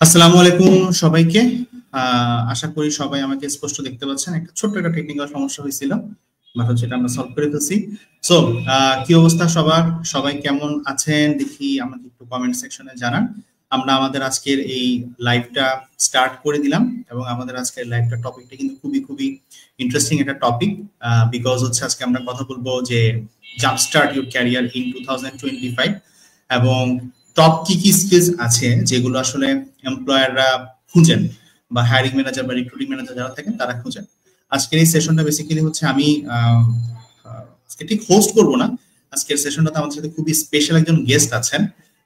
আসসালামু আলাইকুম সবাইকে। আশা করি সবাই আমাকে স্পষ্ট দেখতে পাচ্ছেন। একটা ছোট্ট একটা টেকনিক্যাল সমস্যা হয়েছিল, বাট হচ্ছে এটা আমরা সলভ করে ফেলছি। সো কি অবস্থা সবার, সবাই কেমন আছেন দেখি আমাকে একটু কমেন্ট সেকশনে জানান। আমরা আমাদের আজকের এই লাইভটা স্টার্ট করে দিলাম এবং আমাদের আজকের লাইভটা টপিকটা কিন্তু খুবই খুবই ইন্টারেস্টিং একটা টপিক, বিকজ হচ্ছে আজকে আমরা কথা বলবো যে jump start your career in 2025 এবং টপ কি কি স্কিলস আছে যেগুলো আসলে এমপ্লয়াররা খুঁজেন বা হায়ারিং ম্যানেজার বা রিক্রুটিং ম্যানেজার যারা থাকেন তারা খুঁজেন। আজকের এই সেশনটা বেসিক্যালি হচ্ছে আমি আজকে ঠিক হোস্ট করবো না, আজকের সেশনটাতে আমাদের সাথে খুবই স্পেশাল একজন গেস্ট আছেন,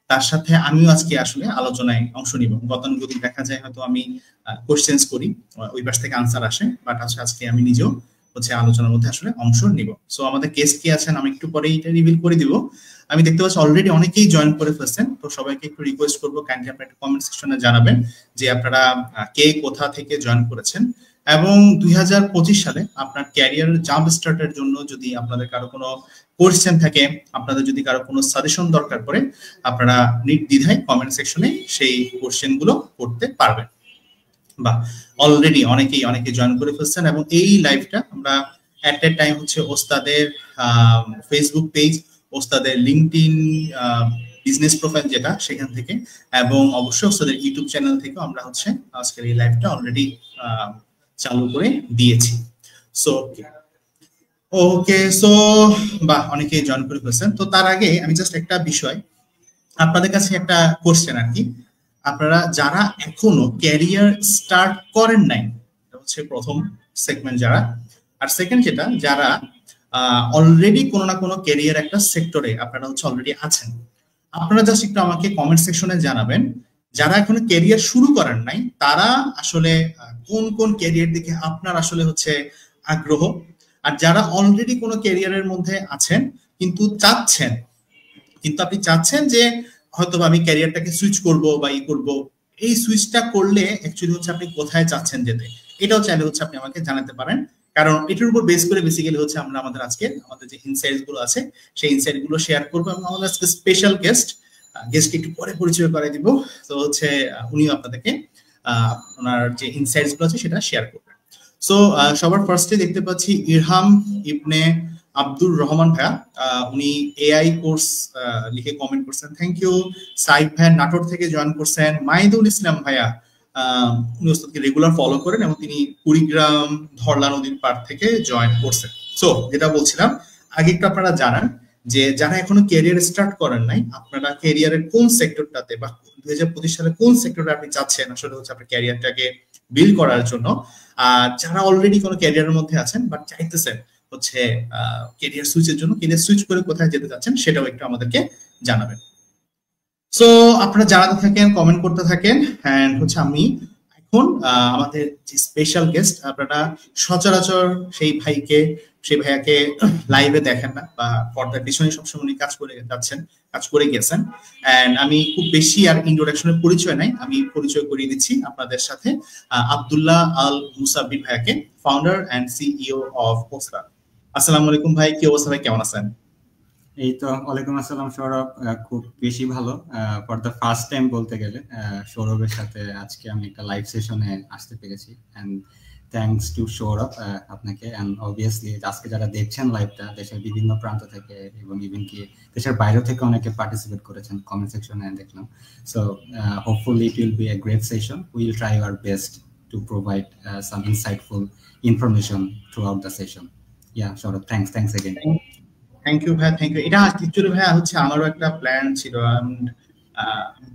তার সাথে আমিও আজকে আসলে আলোচনায় অংশ নিব। গতানুগতিক দেখা যায় হয়তো আমি কোশ্চেন্স করি, ওই পাশ থেকে আনসার আসে, বাট আজকে আমি নিজেও হচ্ছে আলোচনার মধ্যে আসলে অংশ নিব। সো আমাদের গেস্ট কি আছেন আমি একটু পরে এটা রিভিল করে দিব। আমি দেখতে পাচ্ছি অলরেডি অনেকেই জয়েন করে ফেলছেন, তো সবাইকে একটু রিকোয়েস্ট করবো কাইন্ডলি আপনারা একটা কমেন্ট সেকশনে জানাবেন যে আপনারা কে কোথা থেকে জয়েন করেছেন এবং 2025 সালে আপনার ক্যারিয়ার জাম্প স্টার্টের জন্য যদি আপনাদের কারো কোনো কোয়েশ্চেন থাকে, আপনাদের যদি কারো কোনো সাজেশন দরকার পড়ে, আপনারা নির্দ্বিধায় কমেন্ট সেকশনে সেই কোয়েশ্চেন গুলো করতে পারবেন। বা অলরেডি অনেকেই জয়েন করে ফেলছেন এবং এই লাইভটা আমরা এট এ টাইম হচ্ছে ওস্তাদের ফেসবুক পেজ, ওস্তাদের লিঙ্কডইন বিজনেস প্রোফাইল যেটা সেখান থেকে এবং অবশ্যই ওস্তাদের ইউটিউব চ্যানেল থেকে আমরা হচ্ছে আজকের এই লাইভটা অলরেডি চালু করে দিয়েছি। সো ওকে, সো বা অনেকেই জয়েন করে ফেলছেন। তো তার আগে আমি জাস্ট একটা বিষয় আপনাদের কাছে একটা কোশ্চেন আর কি, আপনারা যারা এখনো ক্যারিয়ার স্টার্ট করেন নাই, এটা হচ্ছে প্রথম সেগমেন্ট যারা, আর সেকেন্ড যেটা যারা অলরেডি কোনো না কোনো ক্যারিয়ার একটা সেক্টরে আপনারা হচ্ছে অলরেডি আছেন, আপনারা জাস্ট একটু আমাকে কমেন্ট সেকশনে জানাবেন যারা এখনো ক্যারিয়ার শুরু করেন নাই তারা আসলে কোন কোন ক্যারিয়ার দিকে আপনার আসলে হচ্ছে আগ্রহ, আর যারা অলরেডি কোনো ক্যারিয়ারের মধ্যে আছেন কিন্তু আপনি চাচ্ছেন যে হয়তো আমি ক্যারিয়ারটাকে সুইচ করব বা করব, এই সুইচটা করলে অ্যাকচুয়ালি হচ্ছে আপনি কোথায় চাচ্ছেন যেতে, এটাও চাইলে হচ্ছে আপনি আমাকে জানাতে পারেন। কারণ এটার উপর বেস করে বেসিক্যালি হচ্ছে আমরা আমাদের যে ইনসাইটস গুলো আছে সেই ইনসাইট গুলো শেয়ার করবো এবং আমাদের আজকে স্পেশাল গেস্টকে একটু পরে পরিচয় করে দিব। তো হচ্ছে উনিও আপনাদেরকে ওনার যে ইনসাইটস গুলো আছে সেটা শেয়ার করবেন। সো সবার ফার্স্টে দেখতে পাচ্ছি ইরহাম ইবনে আব্দুর রহমান ভাইয়া, উনি এআই কোর্স লিখে কমেন্ট করছেন, থ্যাংক ইউ। সাইফ ভাই নাটোর থেকে জয়েন করছেন। মাইদুল ইসলাম ভাইয়া উনি ওস্তাদকে রেগুলার ফলো করেন এবং তিনি কুড়িগ্রাম ধরলা নদীর পাড় থেকে জয়েন করছেন। সো যেটা বলছিলাম আগে একটু আপনারা জানান যে যারা এখনো ক্যারিয়ার স্টার্ট করেন নাই, আপনারা ক্যারিয়ারের কোন সেক্টরটাতে বা 2025 সালে কোন সেক্টরে আপনি চাচ্ছেন আসলে হচ্ছে আপনার ক্যারিয়ারটাকে বিল্ড করার জন্য, আর যারা অলরেডি কোনো ক্যারিয়ারের মধ্যে আছেন বাট চাইতেছেন হচ্ছে ক্যারিয়ার সুইচের জন্য, ক্যারিয়ার সুইচ করে কোথায় যেতে চাচ্ছেন সেটাও একটু আমাদেরকে জানাবেন। সো আপনারা জানাতে থাকেন, কমেন্ট করতে থাকেন, এন্ড হচ্ছে আমি এখন আমাদের যে স্পেশাল গেস্ট, আপনারা সচরাচর সেই ভাইয়াকে লাইভে দেখেন না বা পর্দার পিছনে সবসময় উনি কাজ করে গেছেন। এন্ড আমি খুব বেশি আর ইন্ট্রোডাকশনের পরিচয় নাই, আমি পরিচয় করিয়ে দিচ্ছি আপনাদের সাথে আব্দুল্লাহ আল মুসাব্বির ভাইয়াকে, ফাউন্ডার এন্ড সিইও অফ ওসরা। আসসালামু আলাইকুম ভাই, কি অবস্থা ভাই, কেমন আছেন? এই তো ওয়ালাইকুম আসসালাম সৌরভ, খুব বেশি ভালো। ফর দ্য ফার্স্ট টাইম বলতে গেলে সৌরভের সাথে আজকে আমি একটা লাইভ সেশনে আসতে পেরেছি, এন্ড থ্যাঙ্কস টু সৌরভ আপনাকে। এন্ড অবভিয়াসলি আজকে যারা দেখছেন লাইভটা দেশের বিভিন্ন প্রান্ত থেকে এবং ইভেন কি দেশের বাইরে থেকে অনেকে পার্টিসিপেট করেছেন কমেন্ট সেকশনে দেখলাম। So hopefully it will be a great session. We will try our best to provide some insightful information throughout the session. Yeah Sourav, thanks again. Thank you ভাই, থ্যাংক ইউ। এটা actually ভাই হচ্ছে আমারও একটা plan ছিল,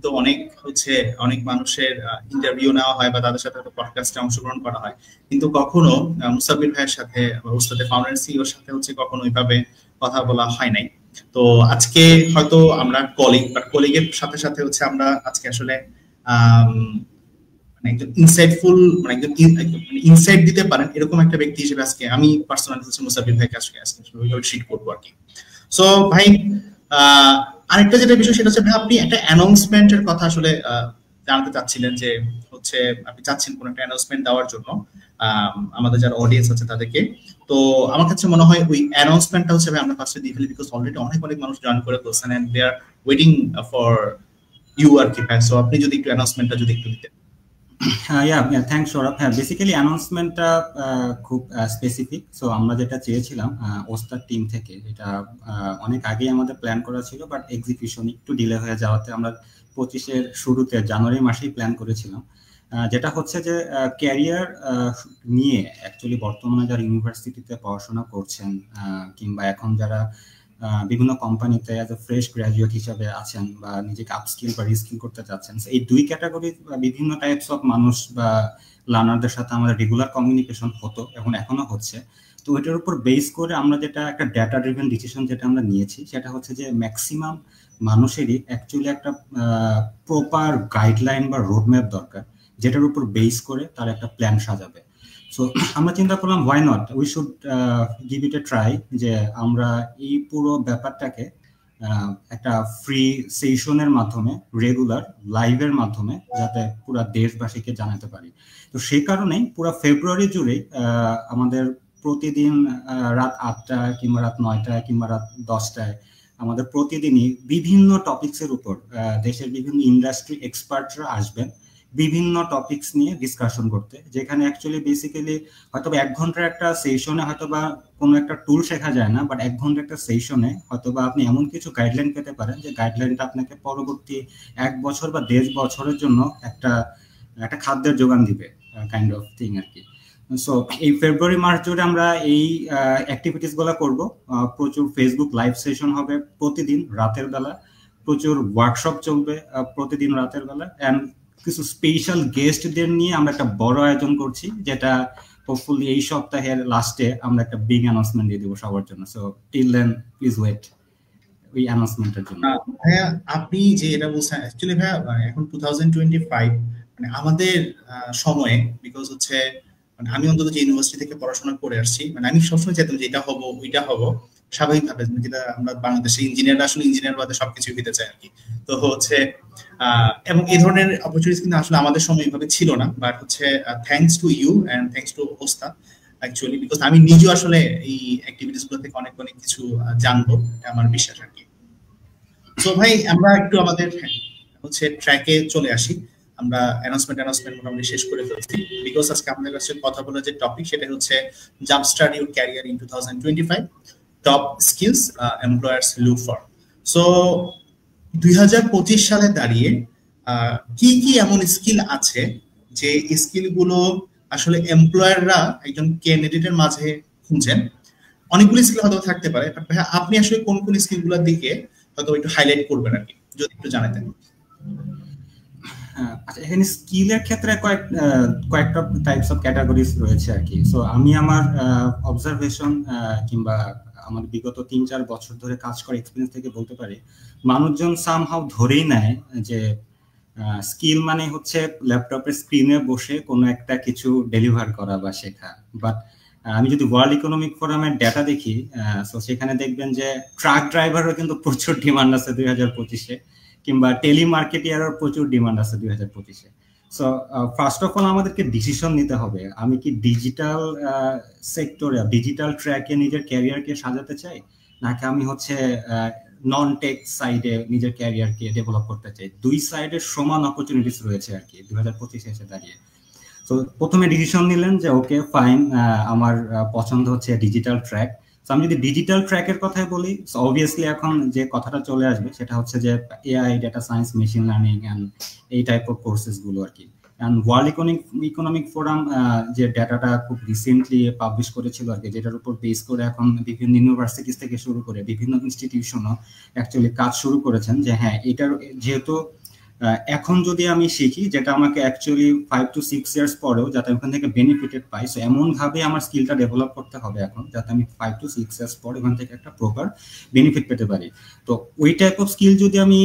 তো অনেক মানুষের ইন্টারভিউ নেওয়া হয় বা তাদের সাথে পডকাস্টে অংশগ্রহণ করা হয়, কিন্তু কখনো মুসাব্বির ভাইয়ের সাথে বা উস্তাদের ফাউন্ডার সিইওর সাথে হচ্ছে কখনো ওইভাবে কথা বলা হয় নাই। তো আজকে হয়তো আমরা কলিগের সাথে সাথে হচ্ছে আমরা আজকে আসলে একজন ইনসাইটফুল একজন ইনসাইট দিতে পারেন এরকম একটা ব্যক্তি হিসেবে আজকে আমি পার্সোনালি হচ্ছে মুসাব্বির ভাইকে আজকে ট্রিট করবো আর কি। সো ভাই আরেকটা যেটা বিষয় সেটা হচ্ছে ভাই আপনি একটা অ্যানাউন্সমেন্টের কথা আসলে জানাতে চাচ্ছিলেন যে হচ্ছে আপনি চাচ্ছেন কোন একটা অ্যানাউন্সমেন্ট দেওয়ার জন্য আমাদের যারা অডিয়েন্স আছে তাদেরকে। তো আমার কাছে মনে হয় ওই অ্যানাউন্সমেন্টটা হচ্ছে আমরা ফার্স্টে দিয়ে ফেলি, বিকজ অলরেডি অনেক অনেক মানুষ জয়েন করে ফেলছেন and they are waiting for you আর কি ভাই। সো আপনি যদি একটু অ্যানাউন্সমেন্টটা যদি একটু দিতেন। থ্যাংকস সৌরভ। বেসিক্যালি অ্যানাউন্সমেন্টটা খুব স্পেসিফিক। সো আমরা যেটা চেয়েছিলাম ওস্তাদ টিম থেকে, এটা অনেক আগেই আমাদের প্ল্যান করা ছিল, বাট এক্সিকিউশন একটু ডিলে হয়ে যাওয়াতে আমরা 25-এর শুরুতে জানুয়ারি মাসেই প্ল্যান করেছিলাম, যেটা হচ্ছে যে ক্যারিয়ার নিয়ে অ্যাকচুয়ালি বর্তমানে যারা ইউনিভার্সিটিতে পড়াশোনা করছেন কিংবা এখন যারা বিভিন্ন কোম্পানিতে অ্যাজ এ ফ্রেশ গ্র্যাজুয়েট হিসাবে আছেন বা নিজেকে আপস্কিল বা রিস্কিল করতে চাচ্ছেন, এই দুই ক্যাটাগরির বিভিন্ন টাইপস অফ মানুষ বা লার্নারদের সাথে আমাদের রেগুলার কমিউনিকেশন হতো এবং এখনো হচ্ছে। তো এটার উপর বেস করে আমরা যেটা একটা ডেটা ড্রিভেন ডিসিশন যেটা আমরা নিয়েছি, সেটা হচ্ছে যে ম্যাক্সিমাম মানুষেরই অ্যাকচুয়ালি একটা প্রপার গাইডলাইন বা রোডম্যাপ দরকার, যেটার উপর বেস করে তার একটা প্ল্যান সাজাবে। সো আমরা চিন্তা করলাম why not we should give it a try, যে আমরা এই পুরো ব্যাপারটাকে একটা ফ্রি সেশনের মাধ্যমে, রেগুলার লাইভের মাধ্যমে যাতে পুরো দেশবাসীকে জানাতে পারি। তো সেই কারণেই পুরো ফেব্রুয়ারি জুড়েই আমাদের প্রতিদিন রাত 8টায় কিংবা রাত 9টায় কিংবা রাত 10টায় আমাদের প্রতিদিনই বিভিন্ন টপিকসের উপর দেশের বিভিন্ন ইন্ডাস্ট্রি এক্সপার্টরা আসবেন বিভিন্ন টপিকস নিয়ে ডিসকাশন করতে, যেখানে অ্যাকচুয়ালি বেসিক্যালি হয়তো 1 ঘন্টার একটা সেশনে হয়তো বা কোনো একটা টুল শেখা যায় না, বাট 1 ঘন্টার একটা সেশনে হয়তো বা আপনি এমন কিছু গাইডলাইন পেতে পারেন যে গাইডলাইনটা আপনাকে পরবর্তী 1 বছর বা 1.5 বছরের জন্য একটা খাদ্যের যোগান দিবে, কাইন্ড অফ থিং আর কি। সো এই ফেব্রুয়ারি মার্চ জুড়ে আমরা এই অ্যাক্টিভিটিস গুলো করবো। প্রচুর ফেসবুক লাইভ সেশন হবে প্রতিদিন রাতের বেলা, প্রচুর ওয়ার্কশপ চলবে প্রতিদিন রাতের বেলা, এন্ড কিছু স্পেশাল গেস্টদের নিয়ে আমরা একটা বড় আয়োজন করছি, যেটা হোপফুলি এই সপ্তাহের লাস্টে আমরা একটা বিগ অ্যানাউন্সমেন্ট দিয়ে দেবো সবার জন্য। So till then please wait ওই অ্যানাউন্সমেন্টের জন্য। ভাইয়া আপনি যে এটা বলছেন, অ্যাকচুয়ালি ভাইয়া এখন 2025 মানে আমাদের সময়ে, বিকজ হচ্ছে মানে আমি অন্তত যে ইউনিভার্সিটি থেকে পড়াশোনা করে আসছি, মানে আমি সবসময় চাইতাম যে এটা হবো ওইটা হবো, স্বাভাবিকভাবে যেটা আমরা বাংলাদেশে ইঞ্জিনিয়ার আসলে ইঞ্জিনিয়ার বাদে সবকিছু হইতে চাই আর কি। তো হচ্ছে এবং এই ধরনের অপরচুনিটি কিন্তু আসলে আমাদের সময় এইভাবে ছিল না, বাট হচ্ছে thanks to you and thanks to Ostad actually, because আমি নিজেও আসলে এই অ্যাক্টিভিটিস গুলো থেকে অনেক অনেক কিছু জানবো, আমার বিশ্বাস আর কি। সো ভাই আমরা একটু আমাদের হচ্ছে ট্র্যাকে চলে আসি। আমরা অ্যানাউন্সমেন্ট মোটামুটি শেষ করে ফেলছি, বিকজ আজকে আমাদের কাছে কথা বলার যে টপিক সেটা হচ্ছে jump start your career in 2025, top skills employers look for. So 2025 সালে দাঁড়িয়ে কি কি এমন স্কিল আছে যে স্কিল গুলো আসলে এমপ্লয়াররা একজন ক্যান্ডিডেটের মাঝে খুঁজেন? অনেকগুলো স্কিল হয়তো থাকতে পারে, বাট ভাই আপনি আসলে কোন কোন স্কিল গুলোর দিকে হয়তো একটু হাইলাইট করবেন আর কি, যদি একটু জানাতেন। আচ্ছা, এখানে স্কিলের ক্ষেত্রে কয়েকটা টাইপস অফ ক্যাটাগরিজ রয়েছে আর কি। সো আমি আমার অবজারভেশন কিংবা আমার বিগত 3-4 বছর ধরে কাজ করার এক্সপিরিয়েন্স থেকে বলতে পারি, মানুষজন সামহাউ ধরেই নেয় যে স্কিল মানে হচ্ছে ল্যাপটপের স্ক্রিনে বসে কোনো একটা কিছু ডেলিভার করা বা শেখা। বাট আমি যদি ওয়ার্ল্ড ইকোনমিক ফোরামের ডেটা দেখি, তো সেখানে দেখবেন যে ট্রাক ড্রাইভারও কিন্তু প্রচুর ডিমান্ড আছে 2025-এ, কিংবা টেলিমার্কেটিয়ারও প্রচুর ডিমান্ড আছে 2025-এ। সো ফার্স্ট অফ অল আমাদেরকে ডিসিশন নিতে হবে, আমি কি ডিজিটাল সেক্টরে ডিজিটাল ট্র্যাকে নিজের ক্যারিয়ারকে সাজাতে চাই, নাকি আমি হচ্ছে নন টেক সাইডে নিজের ক্যারিয়ারকে ডেভেলপ করতে চাই। দুই সাইডের সমান অপরচুনিটিস রয়েছে আর কি 2025 এসে দাঁড়িয়ে। তো প্রথমে ডিসিশন নিলেন যে ওকে ফাইন, আমার পছন্দ হচ্ছে ডিজিটাল ট্র্যাক। আমি যদি ডিজিটাল ট্র্যাকের কথাই বলি, অবভিয়াসলি এখন যে কথাটা চলে আসবে সেটা হচ্ছে যে AI, data science, machine learning and এই টাইপ অফ কোর্সেস গুলো আর কি। এন্ড ওয়ার্ল্ড ইকোনমিক ফোরাম যে ডেটাটা খুব রিসেন্টলি পাবলিশ করেছিল আর কি, যেটার উপর বেস করে এখন বিভিন্ন ইউনিভার্সিটিস থেকে শুরু করে বিভিন্ন ইনস্টিটিউশনও অ্যাকচুয়ালি কাজ শুরু করেছেন যে হ্যাঁ, এটার যেহেতু এখন যদি আমি শিখি, যেটা আমাকে অ্যাকচুয়ালি 5 to 6 ইয়ার্স পরেও যাতে ওখান থেকে বেনিফিটেড পাই, সো এমন ভাবে আমার স্কিলটা ডেভেলপ করতে হবে এখন, যাতে আমি 5 to 6 ইয়ার্স পর ওখান থেকে একটা প্রপার বেনিফিট পেতে পারি। তো ওই টাইপ অফ স্কিল যদি আমি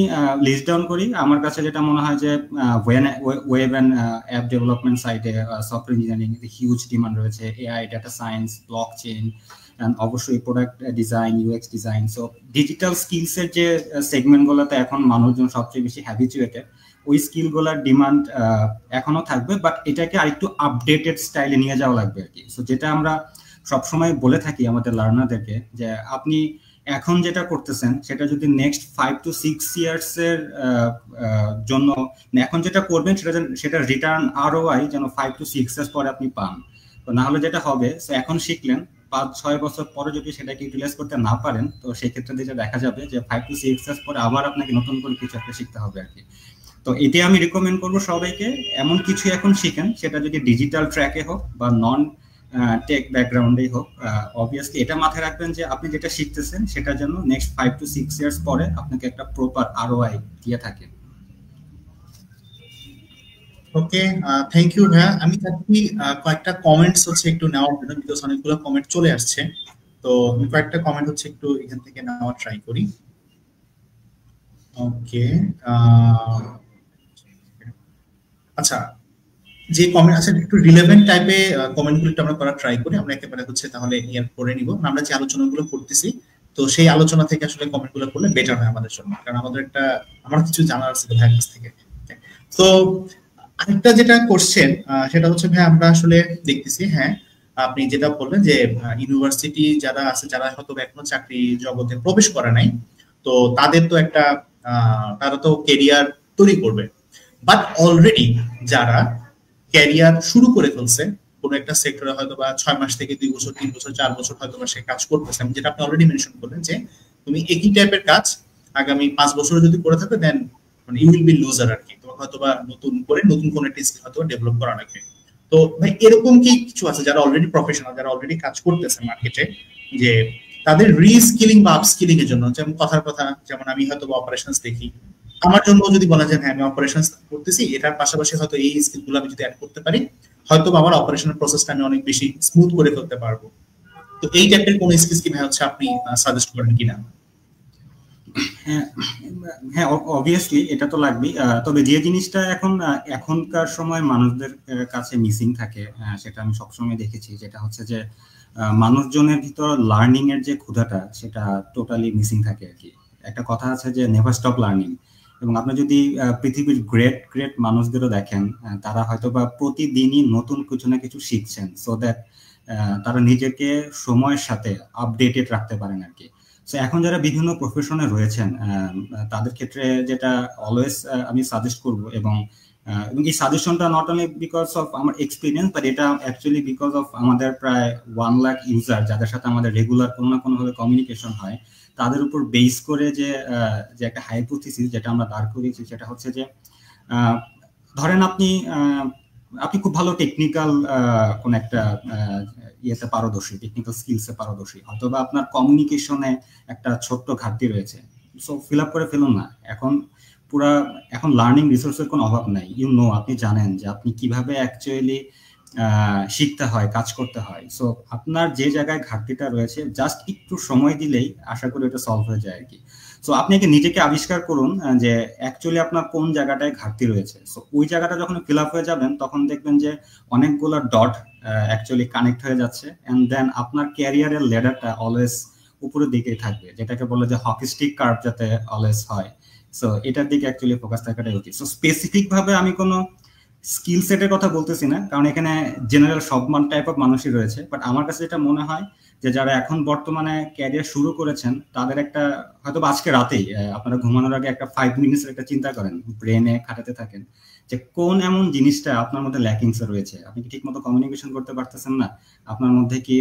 লিস্ট ডাউন করি, আমার কাছে যেটা মনে হয় যে ওয়েব অ্যান্ড অ্যাপ ডেভেলপমেন্ট সাইডে সফটওয়্যার ইঞ্জিনিয়ারিং হিউজ ডিমান্ড রয়েছে, AI, data science, blockchain, অবশ্যই product design, UX design. So digital স্কিলসের যে সেগমেন্টগুলোতে এখন মানুষজন সবচেয়ে বেশি হ্যাবিচুয়েটেড, ওই স্কিলগুলোর ডিমান্ড এখনো থাকবে, বাট এটাকে আরেকটু আপডেটেড স্টাইলে নিয়ে যাওয়া লাগবে আর কি। সো যেটা আমরা সবসময় বলে থাকি আমাদের লার্নারদেরকে যে আপনি এখন যেটা করতেছেন সেটা যদি নেক্সট 5 to 6 ইয়ার্স এর জন্য এখন যেটা করবেন সেটা রিটার্ন ROI যেন 5 to 6 ইয়ার্স পরে আপনি পান। তো না হলে যেটা হবে, এখন শিখলেন 5-6 বছর পরে যদি সেটাকে ইউটিলাইজ করতে না পারেন, তো সেই ক্ষেত্রে যেটা দেখা যাবে যে 5 to 6 ইয়ার্স পরে আবার আপনাকে নতুন করে কিছু একটা শিখতে হবে আর কি। তো এতে আমি রিকমেন্ড করবো সবাইকে এমন কিছু এখন শিখেন, সেটা যদি ডিজিটাল ট্র্যাকে হোক বা নন টেক ব্যাকগ্রাউন্ডেই হোক। অবভিয়াসলি এটা মাথায় রাখবেন যে আপনি যেটা শিখতেছেন সেটা যেন নেক্সট 5 to 6 ইয়ার্স পরে আপনাকে একটা প্রপার ROI দিয়ে থাকে। ওকে, থ্যাংক ইউ ভাইয়া। আমি চাচ্ছি কয়েকটা কমেন্টস হচ্ছে একটু নেওয়ার জন্য, বিকজ অনেকগুলো কমেন্ট চলে আসছে। তো আমি কয়েকটা কমেন্ট হচ্ছে একটু এখান থেকে নেওয়ার ট্রাই করি। ওকে, আচ্ছা, যে কমেন্ট আছে একটু রিলেভেন্ট টাইপে কমেন্টগুলো একটু আমরা করার ট্রাই করি। আমরা একেবারে হচ্ছে তাহলে ইয়ার করে নিব, আমরা যে আলোচনাগুলো করতেছি তো সেই আলোচনা থেকে আসলে কমেন্টগুলো করলে বেটার হয় আমাদের জন্য, কারণ আমাদের আমার কিছু জানার আছে ভাইয়ের কাছ থেকে। তো আরেকটা যেটা কোশ্চেন সেটা হচ্ছে ভাই, আমরা আসলে দেখতেছি, হ্যাঁ আপনি যেটা বললেন যে ইউনিভার্সিটি যারা আছে, যারা হয়তো এখনো চাকরি জগতে প্রবেশ করে নাই, তো তাদের তো একটা তারা তো কেরিয়ার তৈরি করবে, বাট অলরেডি যারা ক্যারিয়ার শুরু করে ফেলছে কোনো একটা সেক্টরে, হয়তো বা 6 মাস থেকে 2 বছর 3 বছর 4 বছর হয়তো বা সে কাজ করতেছে, যেটা আপনি অলরেডি মেনশন করলেন যে তুমি একই টাইপের কাজ আগামী 5 বছর যদি করে থাকো, দেন মানে ইউ উইল বি লুজার আর কি। তো হয়তো বা নতুন করে নতুন কোন একটা স্কিল হয়তো ডেভেলপ করা লাগবে। তো ভাই এরকম কি কিছু আছে যারা অলরেডি প্রফেশনাল, যারা অলরেডি কাজ করতেছে মার্কেটে, যে তাদের রিস্কিলিং বা আপস্কিলিং এর জন্য, যেমন কথার কথা যেমন আমি হয়তো অপারেশনস দেখি, আমার জন্য যদি বলা যায় হ্যাঁ আমি অপারেশনস করতেছি, এটার পাশাপাশি হয়তো এই স্কিলগুলো আমি যদি অ্যাড করতে পারি, হয়তো আমার অপারেশনাল প্রসেসটা আমি অনেক বেশি স্মুথ করে ফেলতে পারবো। তো এই টাইপের কোন স্কিল কি ভাই হচ্ছে আপনি সাজেস্ট করেন কিনা? হ্যাঁ, অবভিয়াসলি এটা তো লাগবেই। তবে যে জিনিসটা এখনকার সময় মানুষদের কাছে মিসিং থাকে, সেটা আমি সবসময় দেখেছি, যেটা হচ্ছে যে মানুষজনের ভিতর লার্নিং এর যে ক্ষুধাটা সেটা টোটালি মিসিং থাকে আর কি। একটা কথা আছে যে নেভার স্টপ লার্নিং, এবং আপনি যদি পৃথিবীর গ্রেট গ্রেট মানুষদেরও দেখেন, তারা হয়তো বা প্রতিদিনই নতুন কিছু না কিছু শিখছেন, সো দ্যাট তারা নিজেকে সময়ের সাথে আপডেটেড রাখতে পারেন আর কি। সো এখন যারা বিভিন্ন প্রফেশনে রয়েছেন তাদের ক্ষেত্রে যেটা অলওয়েজ আমি সাজেস্ট করব, এবং এই সাজেশনটা নট অনলি বিকজ অফ আমার এক্সপিরিয়েন্স, বাট এটা অ্যাকচুয়ালি বিকজ অফ আমাদের প্রায় 1 লাখ ইউজার যাদের সাথে আমাদের রেগুলার কোনো না কোনোভাবে কমিউনিকেশন হয়, তাদের উপর বেস করে যে একটা হাইপোথিসিস যেটা আমরা দাঁড় করিয়েছি, সেটা হচ্ছে যে ধরেন আপনি খুব ভালো টেকনিক্যাল কোন একটা ইয়েতে পারদর্শী, টেকনিক্যাল স্কিলসে পারদর্শী, অথবা আপনার কমিউনিকেশনে একটা ছোট্ট ঘাটতি রয়েছে, সো ফিল আপ করে ফেলুন না। এখন লার্নিং রিসোর্সের কোনো অভাব নাই। আপনি জানেন যে আপনি কিভাবে অ্যাকচুয়ালি শিখতে হয়, কাজ করতে হয়। সো আপনার যে জায়গায় ঘাটতিটা রয়েছে, জাস্ট একটু সময় দিলেই আশা করি এটা সলভ হয়ে যায় আর কি। সো আপনি নিজেকে আবিষ্কার করুন যে অ্যাকচুয়ালি আপনার কোন জায়গাটায় ঘাটতি রয়েছে। সো ওই জায়গাটা যখন ফিল আপ হয়ে যাবেন, তখন দেখবেন যে অনেকগুলো ডট অ্যাকচুয়ালি কানেক্ট হয়ে যাচ্ছে, এন্ড দেন আপনার ক্যারিয়ারের লেডারটা অলওয়েজ উপরের দিকেই থাকবে, যেটাকে বলে যে হকি স্টিক কার্ভ যাতে অলওয়েজ হয়। সো এটার দিকে অ্যাকচুয়ালি ফোকাস থাকাটাই উচিত। সো স্পেসিফিক ভাবে আমি কোনো স্কিল সেটের কথা বলতেছি না, কারণ এখানে জেনারেল সব টাইপ অফ মানুষই রয়েছে, বাট আমার কাছে যেটা মনে হয় যে যারা এখন বর্তমানে ক্যারিয়ার শুরু করেছেন, তাদের একটা হয়তো আজকে রাতেই আপনারা ঘুমানোর আগে একটা 5 মিনিটের একটা চিন্তা করেন, ব্রেনে খাটাতে থাকেন যে কোন এমন জিনিসটা আপনার মধ্যে ল্যাকিংস রয়েছে। আপনি কি ঠিক মতো কমিউনিকেশন করতে পারতেছেন না? আপনার মধ্যে কি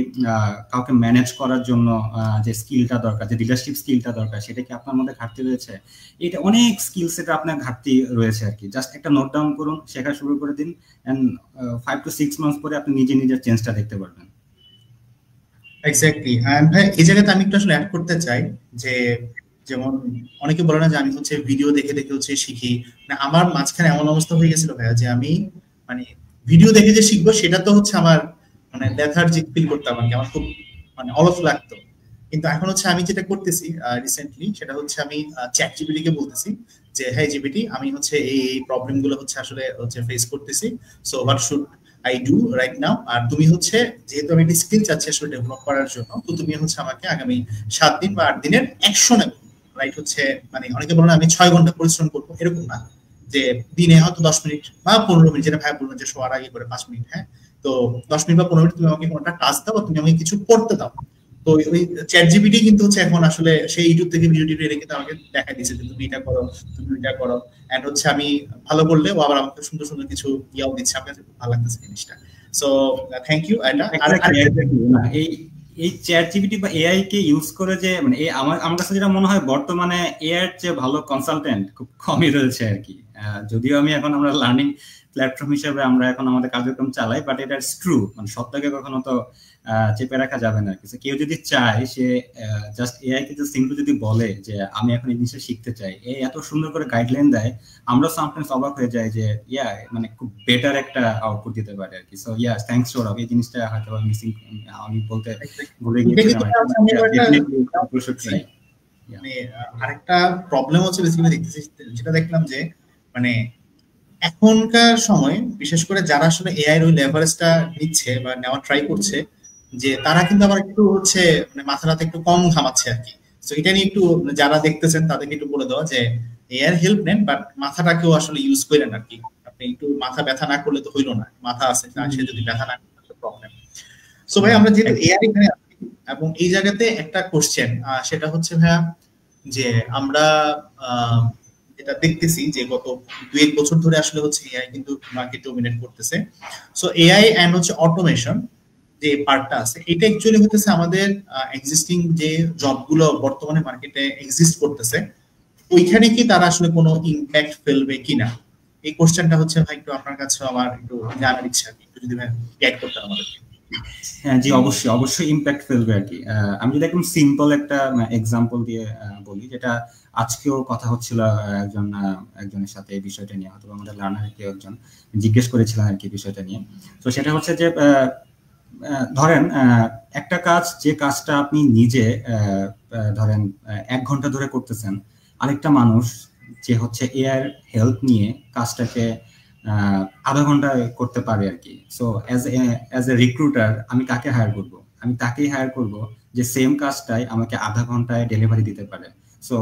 কাউকে ম্যানেজ করার জন্য যে স্কিলটা দরকার, যে লিডারশিপ স্কিলটা দরকার, সেটা কি আপনার মধ্যে ঘাটতি রয়েছে? এটা অনেক স্কিল সেট আপনার ঘাটতি রয়েছে আর কি। জাস্ট একটা নোট ডাউন করুন, শেখা শুরু করে দিন, এন্ড 5 to 6 মান্থস পরে আপনি নিজের চেঞ্জটা দেখতে পারবেন। এক্স্যাক্টলি। এন্ড ভাই এই জায়গাতে আমি একটু আসলে অ্যাড করতে চাই যে যেমন অনেকে বলে না যে আমি হচ্ছে ভিডিও দেখে দেখে হচ্ছে শিখি, না আমার মাঝখানে এমন অবস্থা হয়ে গেছিল ভাইয়া যে আমি মানে ভিডিও দেখে যে শিখবো সেটা তো হচ্ছে আমার মানে লেথার্জিক ফিল করতাম আর কি, আমার খুব মানে অলস লাগতো। কিন্তু এখন হচ্ছে আমি যেটা করতেছি রিসেন্টলি, সেটা হচ্ছে আমি চ্যাট জিপিটি কে বলতেছি যে হ্যাঁ জিপিটি, আমি হচ্ছে এই প্রবলেম গুলো হচ্ছে আসলে হচ্ছে ফেস করতেছি, so what should I do right now. আর তুমি হচ্ছে যেহেতু আমি একটা স্কিল চাচ্ছি আসলে ডেভেলপ করার জন্য, তো তুমি হচ্ছে আমাকে আগামী 7 দিন বা 8 দিনের অ্যাকশনে রাইট হচ্ছে, মানে অনেকে বলে আমি 6 ঘন্টা পরিশ্রম করবো, এরকম না, যে দিনে হয়তো 10 মিনিট বা 15 মিনিট, যেটা ভাই বলবেন যে শোয়ার আগে করে 5 মিনিট, হ্যাঁ তো তো 10 মিনিট বা 15 মিনিট তুমি আমাকে কোনটা টাস্ক দাও বা তুমি আমাকে কিছু করতে দাও। তো ওই চ্যাট জিপিটি কিন্তু হচ্ছে এখন আসলে সেই ইউটিউব থেকে ভিডিও টিডিও রেখে আমাকে দেখা দিচ্ছে যে তুমি এটা করো, তুমি এটা করো, এন্ড হচ্ছে আমি ভালো করলে ও আবার আমাকে সুন্দর সুন্দর কিছু ইয়াও দিচ্ছে। আমার কাছে খুব ভালো লাগতেছে জিনিসটা। So thank you. এই এই চ্যাট জিপিটি বা এআই কে ইউজ করে যে মানে আমার কাছে যেটা মনে হয় বর্তমানে এআই এর যে ভালো কনসালটেন্ট খুব কমই রয়েছে আর কি। যদিও আমরা লার্নিং প্ল্যাটফর্ম হিসেবে আমরা এখন আমাদের কার্যক্রম চালাই, বাট এটা ট্রু, মানে সত্যকে কখনো তো চেপে রাখা যাবে না। কিছু কেউ যদি চায় সে জাস্ট এআই কে জাস্ট সিম্পলি যদি বলে যে আমি এখন এই জিনিসটা শিখতে চাই, এই এত সুন্দর করে গাইডলাইন দেয়, আমরা সামটাইমস অবাক হয়ে যাই যে মানে খুব বেটার একটা আউটপুট দিতে পারে আর কি। সো থ্যাঙ্কস সৌরভ, এই জিনিসটা হয়তো মিসিং আমি বলতে ভুলে গিয়েছিলাম। মানে আরেকটা প্রবলেম হচ্ছে বেসিক্যালি দেখতেছি, যেটা দেখলাম যে মানে এখনকার সময় বিশেষ করে যারা আসলে এআই এর ওই লেভারেজটা নিচ্ছে বা নেওয়া ট্রাই করছে, যে তারা কিন্তু আবার একটু হচ্ছে মানে মাথাটাতে একটু কম ঘামাচ্ছে আর কি। তো এটা নিয়ে একটু যারা দেখতেছেন তাদেরকে একটু বলে দেওয়া যে এআই এর হেল্প নেন, বাট মাথাটাকেও আসলে ইউজ করেন আর কি। আপনি একটু মাথা ব্যথা না করলে তো হইলো না, মাথা আছে সে যদি ব্যথা না করলে প্রবলেম। সো ভাই আমরা যেহেতু এআই এখানে এবং এই জায়গাতে একটা কোশ্চেন, সেটা হচ্ছে ভাইয়া যে আমরা যেটা দেখতেছি যে গত 2-1 বছর ধরে আসলে হচ্ছে এআই কিন্তু মার্কেট ডমিনেট করতেছে। সো এআই এন্ড হচ্ছে অটোমেশন যে পার্টটা আছে, এটা অ্যাকচুয়ালি হতেছে আমাদের এক্সিস্টিং যে জবগুলো বর্তমানে মার্কেটে এক্সিস্ট করতেছে ওইখানে কি তারা আসলে কোনো ইমপ্যাক্ট ফেলবে কিনা, এই কোশ্চেনটা হচ্ছে ভাই একটু আপনার কাছে আমার একটু জানার ইচ্ছা, একটু যদি ভাই গাইড করতেন আমাদেরকে। হ্যাঁ জি, অবশ্যই ইমপ্যাক্ট ফেলবে আর কি। আমি যদি একদম সিম্পল একটা এক্সাম্পল দিয়ে বলি, যেটা আজকেও কথা হচ্ছিল একজনের সাথে এই বিষয়টা নিয়ে, হয়তো আমাদের লার্নার কেউ একজন জিজ্ঞেস করেছিলেন আর কি বিষয়টা নিয়ে। তো সেটা হচ্ছে যে ধরেন একটা কাজ, যে কাজটা আপনি নিজে ধরেন 1 ঘন্টা ধরে করতেছেন, আরেকটা মানুষ যে হচ্ছে এআই হেল্প নিয়ে কাজটাকে আধা ঘন্টায় করতে পারে আর কি। সো অ্যাজ এ রিক্রুটার আমি কাকে হায়ার করব? আমি তাকেই হায়ার করব যে সেম কাজটাই আমাকে আধা ঘন্টায় ডেলিভারি দিতে পারে। সো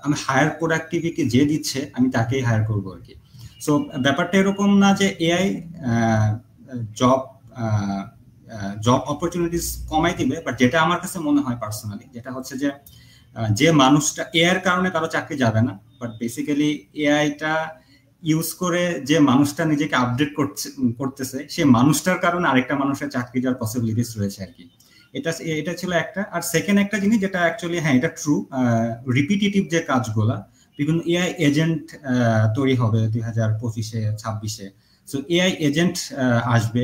আমি হায়ার প্রোডাক্টিভিটি যে দিচ্ছে আমি তাকেই হায়ার করব আর কি। সো ব্যাপারটা এরকম না যে এআই জব অপরচুনিটিস কমাই দিবে, বাট যেটা আমার কাছে মনে হয় পার্সোনালি, যেটা হচ্ছে যে মানুষটা এআই এর কারণে কারো চাকরি যাবে না, বাট বেসিক্যালি এআইটা ইউজ করে যে মানুষটা নিজেকে আপডেট করতেছে সেই মানুষটার কারণে আরেকটা মানুষের চাকরি যাওয়ার পসিবিলিটিস রয়েছে আর কি। এটা ছিল একটা। আর সেকেন্ড একটা জিনিস যেটা অ্যাকচুয়ালি এটা ট্রু, রিপিটিটিভ যে কাজগুলা, বিভিন্ন এআই এজেন্ট তৈরি হবে 2025-26-এ। সো এআই এজেন্ট আসবে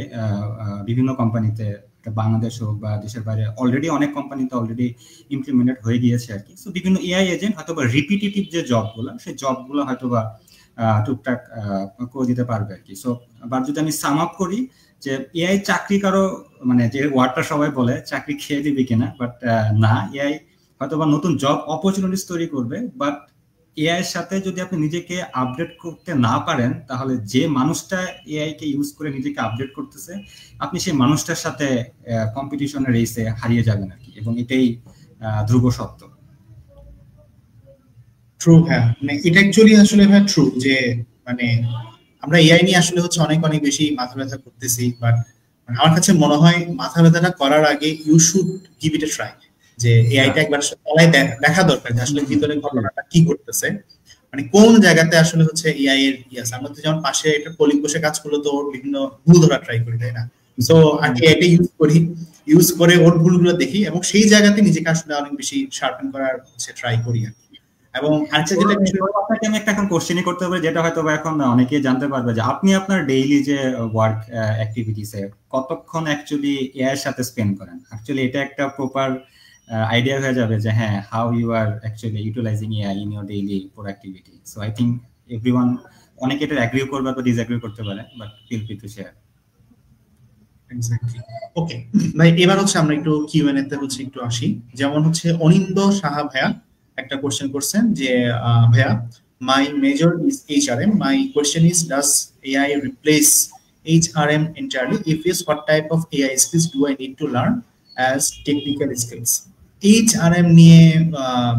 বিভিন্ন কোম্পানিতে, বাংলাদেশ হোক বা দেশের বাইরে, অলরেডি অনেক কোম্পানিতে অলরেডি ইমপ্লিমেন্টেড হয়ে গিয়েছে আর কি। সো বিভিন্ন এআই এজেন্ট হয়তো বা রিপিটিটিভ যে জবগুলো, সেই জবগুলো হয়তো বা টুকটাক করে দিতে পারবে আর কি। সো আবার যদি আমি সাম আপ করি যে এআই চাকরি কারো মানে যে ওয়ার্ডটা সবাই বলে চাকরি খেয়ে দিবে কিনা, বাট না, এআই হয়তো বা নতুন জব অপরচুনিটিস তৈরি করবে। বাট এআই এর সাথে যদি আপনি নিজেকে আপডেট করতে না পারেন, তাহলে যে মানুষটা এআই কে ইউজ করে নিজেকে আপডেট করতেছে, আপনি সেই মানুষটার সাথে কম্পিটিশনের রেসে হারিয়ে যাবেন আর কি। এবং এটাই ধ্রুব সত্য। ট্রু, হ্যাঁ, মানে এটা অ্যাকচুয়ালি আসলে ভাই ট্রু যে মানে আমরা এআই নিয়ে আসলে হচ্ছে অনেক অনেক বেশি মাথা ব্যথা করতেছি, বাট আমার কাছে মনে হয় মাথা ব্যথাটা করার আগে you should give it a try, যে এআইটা একবার চালাই দেখা দরকার যে আসলে ভিতরে ঘটনাটা কি করতেছে, মানে কোন জায়গাতে আসলে হচ্ছে এআই এর আছে। আমরা তো যেমন পাশে একটা কলিগ বসে কাজ করলে তো ওর বিভিন্ন ভুল ধরা ট্রাই করি, তাই না? সো আগে এটা ইউজ করে ওর ভুলগুলো দেখি এবং সেই জায়গাতে নিজেকে আসলে অনেক বেশি শার্পেন করার হচ্ছে ট্রাই করি আর কি। এবং আরেকটা যেটা আপনাকে আমি একটা এখন কোশ্চেনই করতে পারি, যেটা হয়তো এখন অনেকেই জানতে পারবে, যে আপনি আপনার ডেইলি যে ওয়ার্ক অ্যাক্টিভিটিসে কতক্ষণ অ্যাকচুয়ালি এআই এর সাথে স্পেন্ড করেন। অ্যাকচুয়ালি এটা একটা প্রপার আইডিয়া হয়ে যাবে যে হ্যাঁ, how you are actually utilising AI in your daily productivity. So I think everyone, অনেকে এটা অ্যাগ্রি করবে বা ডিসঅ্যাগ্রি করতে পারে, but feel free to share. Exactly. Okay ভাই, এবার হচ্ছে আমরা একটু কিউএনএ তে হচ্ছে একটু আসি। যেমন হচ্ছে অনিন্দ সাহা ভাইয়া একটা কোশ্চেন করছেন যে ভাইয়া, my major is HRM, my question is does AI replace HRM entirely? If yes, what type of AI skills do I need to learn as technical skills? HRM নিয়ে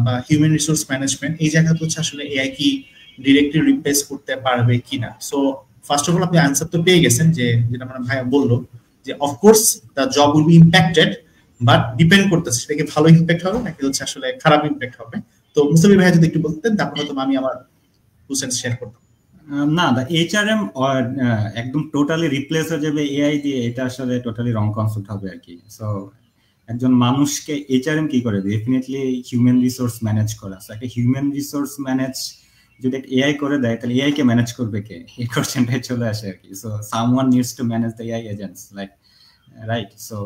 বা হিউম্যান রিসোর্স ম্যানেজমেন্ট, এই জায়গাতে হচ্ছে আসলে AI কি directly replace করতে পারবে কিনা? সো ফার্স্ট অফ অল আপনি অ্যান্সার তো পেয়ে গেছেন, যে যেটা মানে ভাইয়া বললো যে of course the job will be impacted, but depend করতেছে সেটা কি ভালো ইম্প্যাক্ট হবে নাকি হচ্ছে আসলে খারাপ ইম্প্যাক্ট হবে। তো মুস্তাফিজ ভাইয়া যদি একটু বলতেন, তারপর হয়তো আমি আমার টু সেন্স শেয়ার করতাম। না, এইচআরএম একদম টোটালি রিপ্লেস হয়ে যাবে এআই দিয়ে, এটা আসলে টোটালি রং কনসেপ্ট হবে আর কি। সো একজন মানুষকে এইচআরএম কি করে, ডেফিনেটলি হিউম্যান রিসোর্স ম্যানেজ করা। সো একটা হিউম্যান রিসোর্স ম্যানেজ যদি এআই করে দেয়, তাহলে এআই কে ম্যানেজ করবে কে, এই কোশ্চেনটাই চলে আসে আর কি। So someone needs to manage the AI agents, like right. So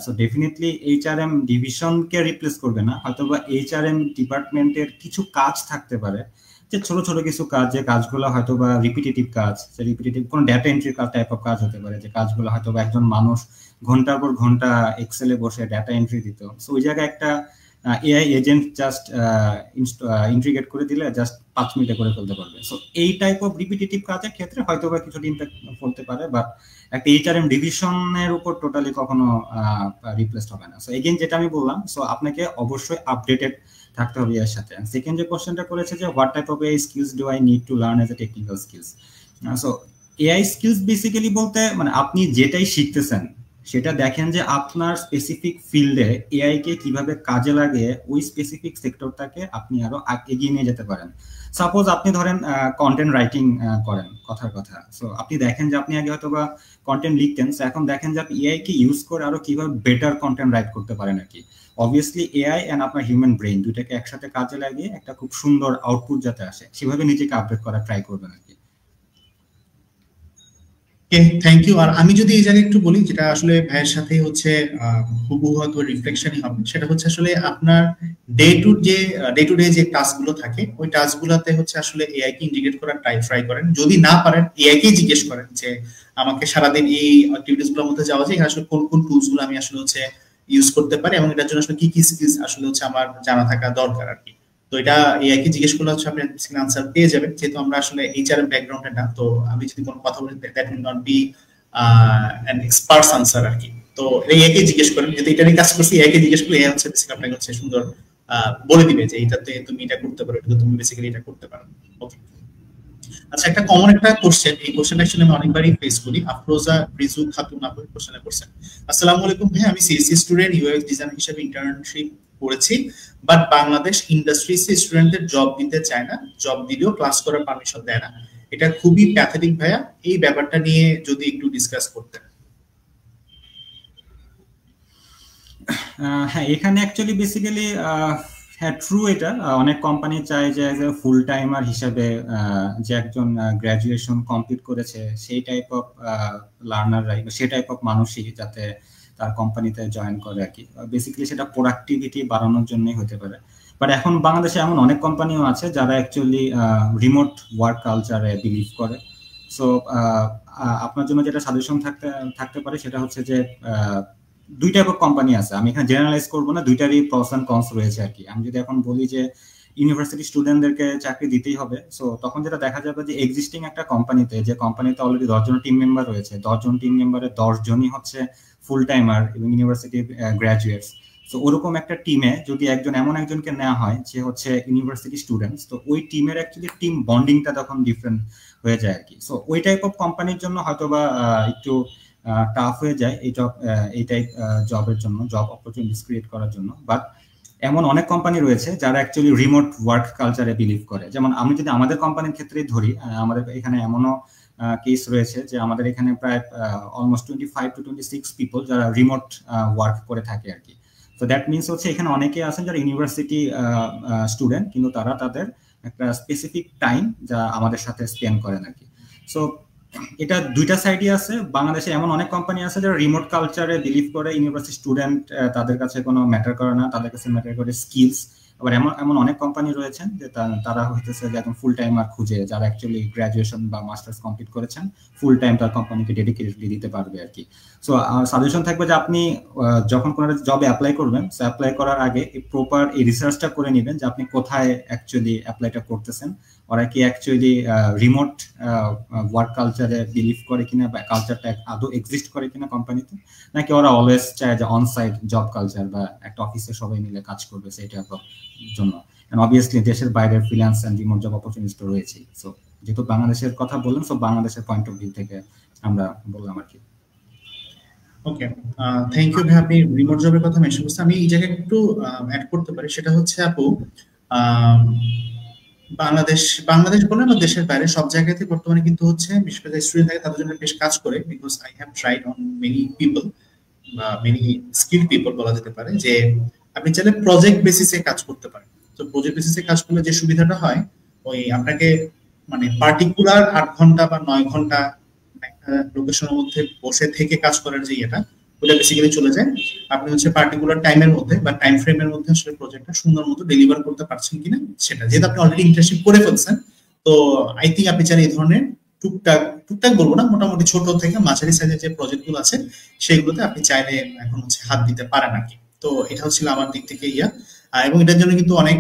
so definitely HRM ডিভিশনকে রিপ্লেস করবে না, হয়তোবা এইচআরএম ডিপার্টমেন্টের কিছু কাজ থাকতে পারে, যে ছোট ছোট কিছু কাজ, যে কাজগুলো হয়তো বা রিপিটেটিভ কাজ, রিপিটেটিভ কোনো ডেটা এন্ট্রি টাইপ অফ কাজ হতে পারে, যে কাজগুলো হয়তো বা একজন মানুষ ঘন্টার পর ঘন্টা এক্সেলে বসে ডেটা এন্ট্রি দিত। সো ওই জায়গায় একটা এআই এজেন্ট জাস্ট ইন্টিগ্রেট করে দিলে জাস্ট 5 মিনিটে করে ফেলতে পারবে। সো এই টাইপ অফ রিপিটেটিভ কাজের ক্ষেত্রে হয়তো বা কিছুটা ইম্প্যাক্ট ফেলতে পারে, বাট একটা এইচআরএম ডিভিশনের উপর টোটালি কখনো রিপ্লেস হবে না। সো এগেইন যেটা আমি বললাম, সো আপনাকে অবশ্যই আপডেটেড থাকতে হবে এর সাথে। সেকেন্ড যে কোশ্চেনটা করেছে যে what type of AI skills do I need to learn as a technical skills. So AI skills basically বলতে মানে আপনি যেটাই শিখতেছেন সেটা দেখেন যে আপনার স্পেসিফিক ফিল্ডে এআই কে কিভাবে কাজে লাগিয়ে ওই স্পেসিফিক সেক্টরটাকে আপনি আরো এগিয়ে নিয়ে যেতে পারেন। সাপোজ আপনি ধরেন কন্টেন্ট রাইটিং করেন, কথার কথা। সো আপনি দেখেন যে আপনি আগে হয়তো বা কন্টেন্ট লিখতেন, এখন দেখেন যে আপনি এআই কে ইউজ করে আরো কিভাবে বেটার কন্টেন্ট রাইট করতে পারেন আর কি। অবভিয়াসলি এআই এন্ড আপনার হিউম্যান ব্রেইন দুইটাকে একসাথে কাজে লাগিয়ে একটা খুব সুন্দর আউটপুট যাতে আসে, সেভাবে নিজেকে আপডেট করা ট্রাই করবেন আর কি। Thank you. আর আমি যদি এই জায়গায় একটু বলি, যেটা আসলে ভাইয়ের সাথে হচ্ছে হুবহু হয়তো রিফ্লেকশনই হবে, সেটা হচ্ছে আসলে আপনার ডে টু ডে যে টাস্ক গুলো থাকে, ওই টাস্ক গুলোতে হচ্ছে আসলে এআই কে ইন্টিগ্রেট করার ট্রাই করেন। যদি না পারেন, এআই কে জিজ্ঞেস করেন যে আমাকে সারাদিন এই অ্যাক্টিভিটিস গুলোর মধ্যে যাওয়া যায়, আসলে কোন কোন টুলস গুলো আমি আসলে হচ্ছে ইউজ করতে পারি এবং এটার জন্য আসলে কি কি স্কিলস আসলে হচ্ছে আমার জানা থাকা দরকার আর কি। তো এটা এআই কে জিজ্ঞেস করলে হচ্ছে আপনি আনসার পেয়ে যাবেন। যেহেতু আমরা আসলে এইচআরএম ব্যাকগ্রাউন্ডে না, তো আমি যদি কোনো কথা বলি that will not be an experts answer আর কি। তো এআই কে জিজ্ঞেস করেন, যেহেতু এটা নিয়ে কাজ করছি, এআই কে জিজ্ঞেস করলে এআই হচ্ছে বেসিক্যালি আপনাকে হচ্ছে সুন্দর বলে দিবে যে এটাতে তুমি এটা করতে পারো, এটা তুমি বেসিক্যালি এটা করতে পারো। ওকে, আচ্ছা, একটা কমন একটা কোশ্চেন, এই কোশ্চেনটা অ্যাকচুয়ালি আমি অনেকবারই ফেস করি। আফরোজা রিজু খাতুন আপু কোশ্চেনটা করছেন। আসসালামু আলাইকুম ভাই, আমি সিএসসি স্টুডেন্ট, ইউএক্স ডিজাইন হিসেবে ইন্টার্নশিপ করেছি, বাট বাংলাদেশ ইন্ডাস্ট্রিজে স্টুডেন্টদের জব দিতে চায় না, জব দিলেও ক্লাস করার পারমিশন দেয় না। এটা খুবই প্যাথেটিক ভাইয়া, এই ব্যাপারটা নিয়ে যদি একটু ডিসকাস করতেন। হ্যাঁ, এখানে অ্যাকচুয়ালি বেসিক্যালি হ্যাঁ ট্রু, এটা অনেক কোম্পানি চায় যে ফুল টাইমার হিসেবে যে একজন গ্রাজুয়েশন কমপ্লিট করেছে সেই টাইপ অফ লার্নাররাই, সেই টাইপ অফ মানুষই যাতে তার কোম্পানিতে জয়েন করে আর কি। বেসিক্যালি সেটা প্রোডাক্টিভিটি বাড়ানোর জন্যই হতে পারে। বাট এখন বাংলাদেশে এমন অনেক কোম্পানিও আছে যারা অ্যাকচুয়ালি রিমোট ওয়ার্ক কালচারে বিলিভ করে। সো আপনার জন্য যেটা সাজেশন থাকতে পারে সেটা হচ্ছে যে দুই টাইপ অফ কোম্পানি আছে, আমি এখানে জেনারেলাইজ করবো না, দুইটারই প্রস এন্ড কনস রয়েছে আর কি। আমি যদি এখন বলি যে ইউনিভার্সিটি স্টুডেন্টদেরকে চাকরি দিতেই হবে, সো তখন যেটা দেখা যাবে যে এক্সিস্টিং একটা কোম্পানিতে, যে কোম্পানিতে অলরেডি 10 জন টিম মেম্বার রয়েছে, 10 জন টিম মেম্বারের 10 জনই হচ্ছে ফুল টাইমার এবং ইউনিভার্সিটি গ্রাজুয়েটস। সো ওরকম একটা টিমে যদি এমন একজনকে নেওয়া হয় যে হচ্ছে ইউনিভার্সিটি স্টুডেন্টস, তো ওই টিমের অ্যাকচুয়ালি টিম বন্ডিংটা তখন ডিফারেন্ট হয়ে যায় আর কি। সো ওই টাইপ অফ কোম্পানির জন্য হয়তোবা একটু টাফ হয়ে যায় এই টাইপ জবের জন্য, জব অপরচুনিটিস ক্রিয়েট করার জন্য। বাট এমন অনেক কোম্পানি রয়েছে যারা অ্যাকচুয়ালি রিমোট ওয়ার্ক কালচারে বিলিভ করে। যেমন আমি যদি আমাদের কোম্পানির ক্ষেত্রেই ধরি, আমাদের এখানে এমনও কেস রয়েছে যে আমাদের এখানে প্রায় অলমোস্ট 25 to 26 পিপল যারা রিমোট ওয়ার্ক করে থাকে আর কি। তো দ্যাট মিনস হচ্ছে এখানে অনেকে আছেন যারা ইউনিভার্সিটি স্টুডেন্ট, কিন্তু তারা তাদের একটা স্পেসিফিক টাইম যা আমাদের সাথে স্পেন্ড করেন আর কি। সো এটা দুইটা সাইডই আছে। বাংলাদেশে এমন অনেক কোম্পানি আছে যারা রিমোট কালচারে বিলিভ করে, ইউনিভার্সিটি স্টুডেন্ট তাদের কাছে কোনো ম্যাটার করে না, তাদের কাছে ম্যাটার করে স্কিলস। আবার এমন অনেক কোম্পানি রয়েছেন যে তারা হইতেছে যে একদম ফুল টাইমার খুঁজে, যারা অ্যাকচুয়ালি গ্রাজুয়েশন বা মাস্টার্স কমপ্লিট করেছেন, ফুল টাইম তার কোম্পানিকে ডেডিকেটেডলি দিতে পারবে আর কি। সো সাজেশন থাকবে যে আপনি যখন কোনো জবে অ্যাপ্লাই করবেন, অ্যাপ্লাই করার আগে প্রপার এই রিসার্চটা করে নেবেন যে আপনি কোথায় অ্যাকচুয়ালি অ্যাপ্লাইটা করতেছেন, ওরা কি অ্যাকচুয়ালি রিমোট ওয়ার্ক কালচারে বিলিভ করে কিনা, বা কালচারটা আদৌ এক্সিস্ট করে কিনা কোম্পানিতে, নাকি ওরা অলওয়েজ চায় যে অন সাইট জব কালচার বা একটা অফিসে সবাই মিলে কাজ করবে সেইটা জন্য। এন্ড অবভিয়াসলি দেশের বাইরের freelance and remote job opportunities তো রয়েছেই। সো যেহেতু বাংলাদেশের কথা বললাম, সো বাংলাদেশের পয়েন্ট অফ ভিউ থেকে আমরা বললাম আর কি। ওকে, থ্যাংক ইউ ভাই, আপনি রিমোট জবের কথা মেনশন করছেন। আমি এই জায়গায় একটু অ্যাড করতে পারি, সেটা হচ্ছে আপু বাংলাদেশ বাংলাদেশ বলে না, দেশের বাইরে সব জায়গাতে বর্তমানে কিন্তু হচ্ছে বিশেষ করে স্টুডেন্ট থাকে তাদের জন্য বেশ কাজ করে, because I have tried on many people বা মেনি স্কিল পিপল বলা যেতে পারে, যে আপনি চাইলে প্রজেক্ট বেসিসে কাজ করতে পারেন। তো প্রজেক্ট বেসিসে কাজ করলে যে সুবিধাটা হয়, ওই আপনাকে মানে পার্টিকুলার 8 ঘন্টা বা 9 ঘন্টা একটা লোকেশনের মধ্যে বসে থেকে কাজ করার যে এটা, ওটা বেসিক্যালি চলে যায়। আপনি হচ্ছে পার্টিকুলার টাইমের মধ্যে বা টাইম ফ্রেমের মধ্যে আসলে প্রজেক্টটা সুন্দর মতো ডেলিভার করতে পারছেন কিনা সেটা, যেহেতু আপনি অলরেডি ইন্টার্নশিপ করে ফেলছেন, তো আই থিঙ্ক আপনি চাইলে এই ধরনের টুকটাক টুকটাক বলবো না, মোটামুটি ছোট থেকে মাঝারি সাইজের যে প্রজেক্টগুলো আছে সেগুলোতে আপনি চাইলে এখন হচ্ছে হাত দিতে পারেন আর কি। তো এটা হচ্ছিল আমার দিক থেকে ইয়া। এবং এটার জন্য কিন্তু অনেক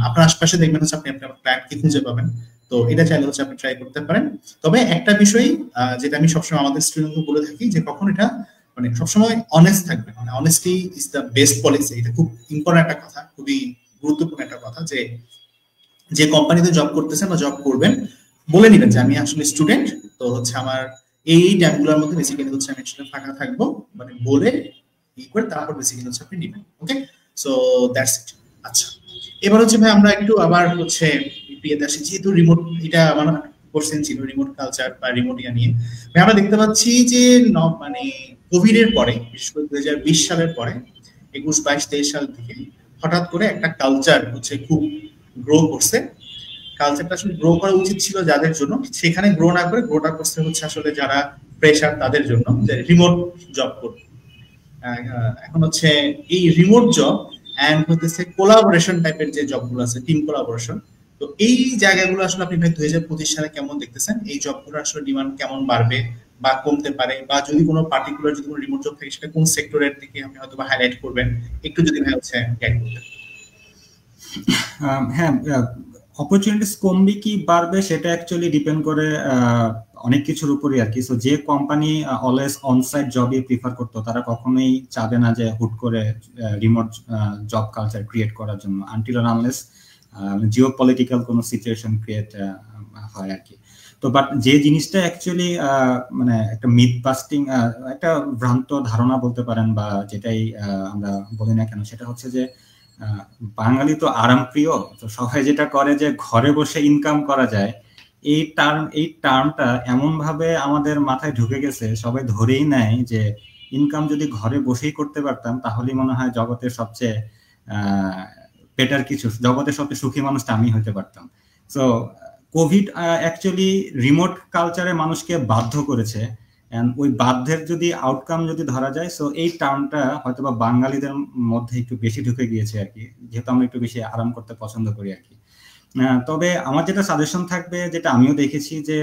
আপনার আশপাশে দেখবেন হচ্ছে আপনি আপনার ক্লায়েন্টকে খুঁজে পাবেন। তো এটা চাইলে হচ্ছে আপনি ট্রাই করতে পারেন। তবে একটা বিষয় যেটা আমি সবসময় আমাদের স্টুডেন্টকে বলে থাকি, যে কখন এটা মানে সবসময় অনেস্ট থাকবে, মানে honesty is the best policy. এটা খুব ইম্পর্টেন্ট একটা কথা, খুবই গুরুত্বপূর্ণ একটা কথা, যে যে কোম্পানিতে জব করতেছেন বা জব করবেন বলে নিবেন যে আমি আসলে স্টুডেন্ট, তো হচ্ছে আমার এই টাইমগুলোর মধ্যে বেসিক্যালি হচ্ছে আমি আসলে ফাঁকা থাকবো, মানে বলে ই করে তারপর বেসিক্যালি হচ্ছে আপনি নিবেন। ওকে, সো দ্যাটস ইট। আচ্ছা, এবার হচ্ছে ভাই আমরা একটু আবার হচ্ছে ইয়েতে আসি, যেহেতু রিমোট এটা আমার কোশ্চেন ছিল, রিমোট কালচার বা রিমোট ইয়া নিয়ে। ভাই আমরা দেখতে পাচ্ছি যে মানে কোভিড এর পরে, বিশেষ করে 2020 সালের পরে 21, 22, 23 সাল থেকে হঠাৎ করে একটা কালচার হচ্ছে খুব গ্রো করছে। কালচারটা আসলে গ্রো করা উচিত ছিল যাদের জন্য, সেখানে গ্রো না করে গ্রোটা করছে হচ্ছে আসলে যারা প্রেশার তাদের জন্য, যে রিমোট জব করবে। এখন হচ্ছে এই রিমোট জব এন্ড হচ্ছে কোলাবোরেশন টাইপের যে জবগুলো আছে, টিম কোলাবোরেশন, তো এই জায়গাগুলো আসলে আপনি ভাই 2025 সালে কেমন দেখতেছেন? এই জবগুলো আসলে ডিমান্ড কেমন বাড়বে বা কমতে পারে, বা যদি কোনো পার্টিকুলার যদি কোনো রিমোট জব থাকে সেটা কোন সেক্টরের দিকে আপনি হয়তো বা হাইলাইট করবেন, একটু যদি ভাই হচ্ছে গাইড করতেন। হ্যাঁ, অপরচুনিটিস কমবে কি বাড়বে সেটা অ্যাকচুয়ালি ডিপেন্ড করে অনেক কিছুর উপরে আর কি। সো যে কোম্পানি অলওয়েজ অনসাইট জবই প্রিফার করতো, তারা কখনোই চাবে না যে হুট করে রিমোট জব কালচার ক্রিয়েট করার জন্য, আনটিল আনলেস জিও পলিটিক্যাল কোনো সিচুয়েশন ক্রিয়েট হয় আর কি। তো বাট যে জিনিসটা অ্যাকচুয়ালি মানে একটা মিথ বাস্টিং, একটা ভ্রান্ত ধারণা বলতে পারেন, বা যেটাই আমরা বলি না কেন, সেটা হচ্ছে যে বাঙালি তো আরাম প্রিয়, তো সবাই যেটা করে যে ঘরে বসে ইনকাম করা যায়, এই টার্মটা এমন ভাবে আমাদের মাথায় ঢুকে গেছে, সবাই ধরেই নেয় যে ইনকাম যদি ঘরে বসেই করতে পারতাম তাহলেই মনে হয় জগতের সবচেয়ে বেটার কিছু, জগতের সবচেয়ে সুখী মানুষটা আমি হতে পারতাম। সো কোভিড অ্যাকচুয়ালি রিমোট কালচারে মানুষকে বাধ্য করেছে, ওই বাধ্যের যদি আউটকাম যদি ধরা যায়, সো এই টার্মটা হয়তো বা বাঙালিদের মধ্যে একটু বেশি ঢুকে গিয়েছে আর কি, যেহেতু আমরা একটু বেশি আরাম করতে পছন্দ করি আর কি। তবে আমার যেটা সাজেশন থাকবে, যেটা আমিও দেখেছি, যে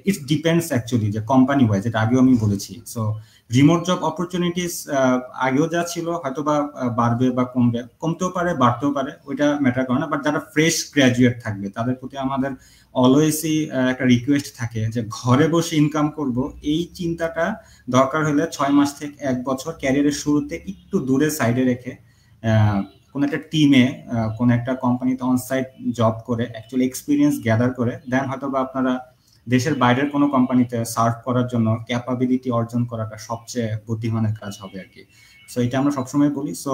ইট ডিপেন্ডস অ্যাকচুয়ালি যে কোম্পানি ওয়াইজ, যেটা আগেও আমি বলেছি। সো রিমোট জব অপরচুনিটিস আগেও যা ছিল হয়তো বা বাড়বে বা কমবে, কমতেও পারে বাড়তেও পারে, ওইটা ম্যাটার করে না। বাট যারা ফ্রেশ গ্র্যাজুয়েট থাকবে তাদের প্রতি আমাদের অলওয়েজই একটা রিকোয়েস্ট থাকে যে ঘরে বসে ইনকাম করব, এই চিন্তাটা দরকার হলে 6 মাস থেকে 1 বছর ক্যারিয়ারের শুরুতে একটু দূরে সাইডে রেখে কোন একটা টিমে, কোন একটা কোম্পানিতে অনসাইট জব করে অ্যাকচুয়ালি এক্সপিরিয়েন্স গ্যাদার করে দেন হয়তো বা আপনারা দেশের বাইরের কোনো কোম্পানিতে সার্ভ করার জন্য ক্যাপাবিলিটি অর্জন করাটা সবচেয়ে বুদ্ধিমানের কাজ হবে আর কি। সো এটা আমরা সবসময় বলি। সো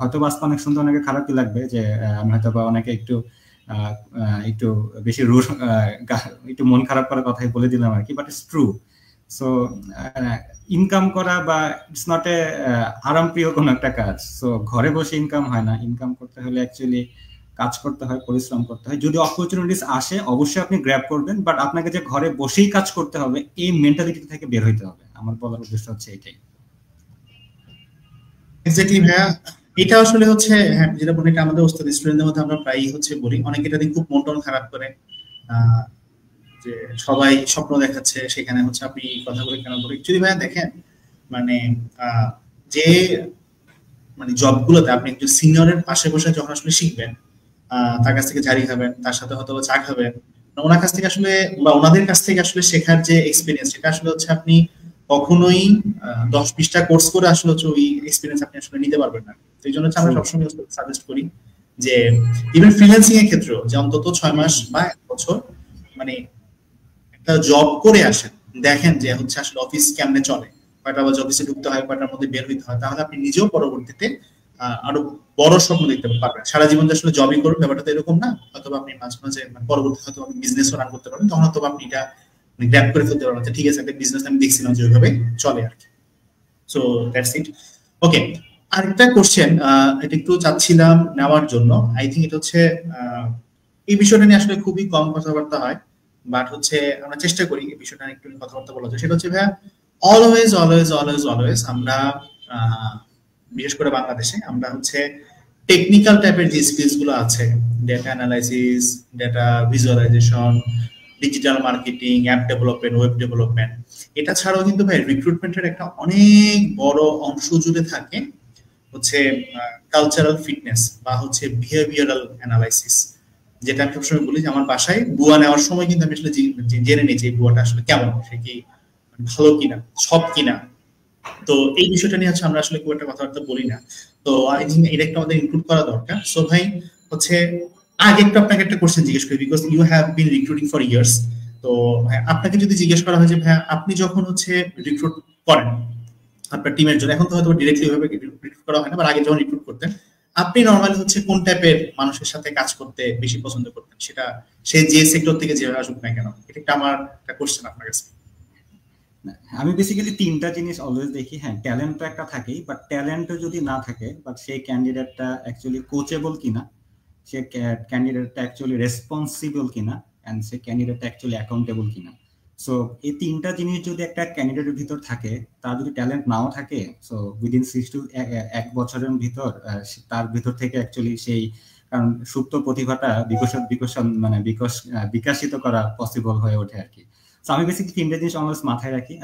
হয়তো বা অনেক সুন্দর, অনেকে খারাপই লাগবে যে আমি হয়তো বা অনেকে একটু বেশি রুড, একটু মন খারাপ করার কথাই বলে দিলাম আর কি, but it's true. So income করা বা ইটস নট এ আরাম প্রিয় কোনো একটা কাজ। সো ঘরে বসে ইনকাম হয় না, ইনকাম করতে হলে অ্যাকচুয়ালি কাজ করতে হয়, পরিশ্রম করতে হয়। যদি অপরচুনিটিস আসে অবশ্যই আপনি গ্র্যাব করবেন, বাট আপনাকে যে ঘরে বসেই কাজ করতে হবে এই মেন্টালিটি থেকে বের হইতে হবে। আমার বলার উদ্দেশ্য হচ্ছে এটাই। এক্স্যাক্টলি ভাইয়া, এটা আসলে হচ্ছে হ্যাঁ যেটা বলি, এটা আমাদের ওস্তাদ স্টুডেন্টদের মধ্যে আমরা প্রায়ই হচ্ছে বলি, অনেকে এটা দিয়ে খুব মন টন খারাপ করে, যে সবাই স্বপ্ন দেখাচ্ছে সেখানে হচ্ছে আপনি কথাগুলো কেন বলি। যদি ভাইয়া দেখেন মানে যে মানে জবগুলোতে আপনি একজন সিনিয়রের পাশে বসে যখন আসলে শিখবেন, তার কাছ থেকে ঝাড়ি খাবেন, তার সাথে হয়তো চা খাবেন, ওনার কাছ থেকে আসলে বা ওনাদের কাছ থেকে আসলে শেখার যে এক্সপিরিয়েন্স, সেটা আসলে হচ্ছে আপনি কখনোই 10-20টা কোর্স করে আসলে হচ্ছে ওই এক্সপিরিয়েন্স আপনি আসলে নিতে পারবেন না। তো এই জন্য হচ্ছে আমরা সবসময় সাজেস্ট করি যে ইভেন ফ্রিল্যান্সিং এর ক্ষেত্রেও যে অন্তত 6 মাস বা 1 বছর মানে একটা জব করে আসেন, দেখেন যে হচ্ছে আসলে অফিস কেমনে চলে, কয়টা বাজে অফিসে ঢুকতে হয়, কয়টার মধ্যে বের হইতে হয়, তাহলে আপনি নিজেও পরবর্তীতে আরো বড় স্বপ্ন দেখতে পারবেন। সারা জীবন যে আসলে জবই করুন ব্যাপারটা তো এরকম না, অথবা আপনি মাঝে মাঝে পরবর্তী হয়তো আপনি বিজনেসও রান করতে পারবেন, তখন হয়তো আপনি এটা গ্র্যাব করে ফেলতে পারবেন, ঠিক আছে একটা বিজনেস আমি দেখছিলাম যে ওইভাবে চলে আর কি। So that's it. ওকে, আরেকটা কোশ্চেন এটা একটু চাচ্ছিলাম নেওয়ার জন্য। আই থিঙ্ক এটা হচ্ছে এই বিষয়টা নিয়ে আসলে খুবই কম কথাবার্তা হয়, বাট হচ্ছে আমরা চেষ্টা করি এই বিষয়টা নিয়ে একটু কথাবার্তা বলা যায়। সেটা হচ্ছে ভাইয়া, অলওয়েজ অলওয়েজ অলওয়েজ অলওয়েজ আমরা বিশেষ করে বাংলাদেশে আমরা হচ্ছে টেকনিক্যাল টাইপের যে স্কিলস গুলো আছে, data analysis, data visualization, digital marketing, app development, web development, এটা ছাড়াও কিন্তু ভাই রিক্রুটমেন্টের একটা অনেক বড় অংশ জুড়ে থাকে হচ্ছে কালচারাল ফিটনেস বা হচ্ছে বিহেভিয়ারাল অ্যানালাইসিস, যেটা আমি সবসময় বলি যে আমার বাসায় বুয়া নেওয়ার সময় কিন্তু আমি আসলে জেনে নিই যে বুয়াটা আসলে কেমন, সে কি ভালো কিনা, সব কিনা। তো এই বিষয়টা নিয়ে হচ্ছে আমরা আসলে খুব একটা কথাবার্তা বলি না। তো আই থিঙ্ক এটা একটা আমাদের ইনক্লুড করা দরকার। সো ভাই হচ্ছে আগে একটু আপনাকে একটা কোশ্চেন জিজ্ঞেস করি, because you have been recruiting for years. তো ভাই আপনাকে যদি জিজ্ঞেস করা হয় যে ভাই আপনি যখন হচ্ছে রিক্রুট করেন আপনার টিমের জন্য, এখন তো হয়তো ডিরেক্টলি ভাবে রিক্রুট করা হয় না, বা আগে যখন রিক্রুট করতেন আপনি নর্মালি হচ্ছে কোন টাইপের মানুষের সাথে কাজ করতে বেশি পছন্দ করতেন, সেটা সে যে সেক্টর থেকে যেভাবে আসুক না কেন? এটা একটা আমার একটা কোশ্চেন আপনার কাছে। আমি বেসিক্যালি তিনটা জিনিস অলওয়েজ দেখি। হ্যাঁ, ট্যালেন্ট তো একটা থাকেই, বাট ট্যালেন্টও যদি না থাকে, বাট সেই ক্যান্ডিডেটটা অ্যাকচুয়ালি কোচেবল কিনা, সে ক্যান্ডিডেটটা অ্যাকচুয়ালি রেসপন্সিবল কিনা, অ্যান্ড সে ক্যান্ডিডেটটা অ্যাকচুয়ালি অ্যাকাউন্টেবল কিনা। সো এই তিনটা জিনিস যদি একটা ক্যান্ডিডেটের ভিতর থাকে, তার যদি ট্যালেন্ট নাও থাকে, সো উইদিন 1 বছরের ভিতর তার ভিতর থেকে অ্যাকচুয়ালি সেই, কারণ সুপ্ত প্রতিভাটা বিকশিত করা পসিবল হয়ে ওঠে আর কি। সো আমি বেসিক্যালি তিনটা জিনিস অলওয়েজ মাথায় রাখি।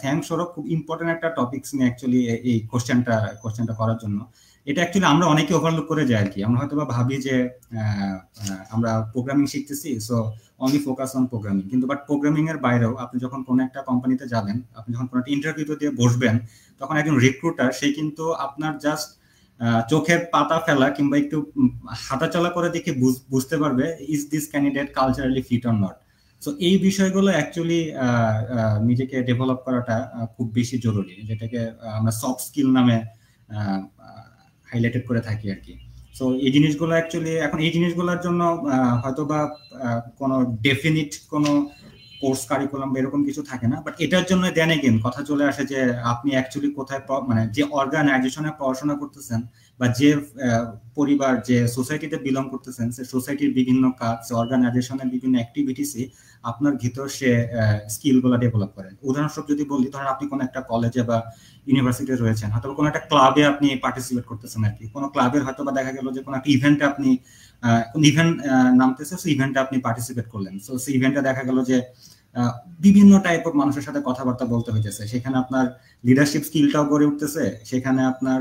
থ্যাংকস সৌরভ, খুব ইম্পর্টেন্ট একটা টপিকস নিয়ে অ্যাকচুয়ালি এই কোশ্চেনটা করার জন্য। এটা অ্যাকচুয়ালি আমরা অনেকে ওভারলুক করে যাই আর কি। আমরা হয়তো বা ভাবি যে আমরা প্রোগ্রামিং শিখতেছি, so only focus on programming, কিন্তু বাট প্রোগ্রামিং এর বাইরেও আপনি যখন কোনো একটা কোম্পানিতে যাবেন, আপনি যখন কোনো একটা ইন্টারভিউতে দিয়ে বসবেন, তখন একজন রিক্রুটার সে কিন্তু আপনার জাস্ট চোখের পাতা ফেলা কিংবা একটু হাঁটাচলা করে দেখে বুঝতে পারবে is this candidate culturally fit or not. So এই বিষয়গুলো অ্যাকচুয়ালি নিজেকে ডেভেলপ করাটা খুব বেশি জরুরি, যেটাকে আমরা সফট স্কিল নামে হাইলাইটেড করে থাকি আর কি। সো এই জিনিসগুলো অ্যাকচুয়ালি এখন এই জিনিসগুলোর জন্য হয়তো বা কোনো ডেফিনিট কোনো কোর্স কারিকুলাম বা এরকম কিছু থাকে না, বাট এটার জন্য দেন এগেন কথা চলে আসে যে আপনি অ্যাকচুয়ালি কোথায়, মানে যে অর্গানাইজেশনে পড়াশোনা করতেছেন বা যে পরিবার, যে সোসাইটিতে বিলং করতেছেন, সে সোসাইটির বিভিন্ন কাজ, অর্গানাইজেশনের বিভিন্ন অ্যাক্টিভিটিসই আপনার ভিতর সে স্কিলগুলো ডেভেলপ করেন। উদাহরণস্বরূপ যদি বলি, ধরেন আপনি কোনো একটা কলেজে বা ইউনিভার্সিটিতে রয়েছেন, হয়তো কোনো একটা ক্লাবে আপনি পার্টিসিপেট করতেছেন আর কি। কোনো ক্লাবের হয়তো বা দেখা গেল যে কোনো একটা ইভেন্টে আপনি কোন ইভেন্ট নামতেছে, সেই ইভেন্টে আপনি পার্টিসিপেট করলেন। সো সেই ইভেন্টে দেখা গেল যে বিভিন্ন টাইপ অফ মানুষের সাথে কথাবার্তা বলতে হইতেছে, সেখানে আপনার লিডারশিপ স্কিলটাও গড়ে উঠতেছে, সেখানে আপনার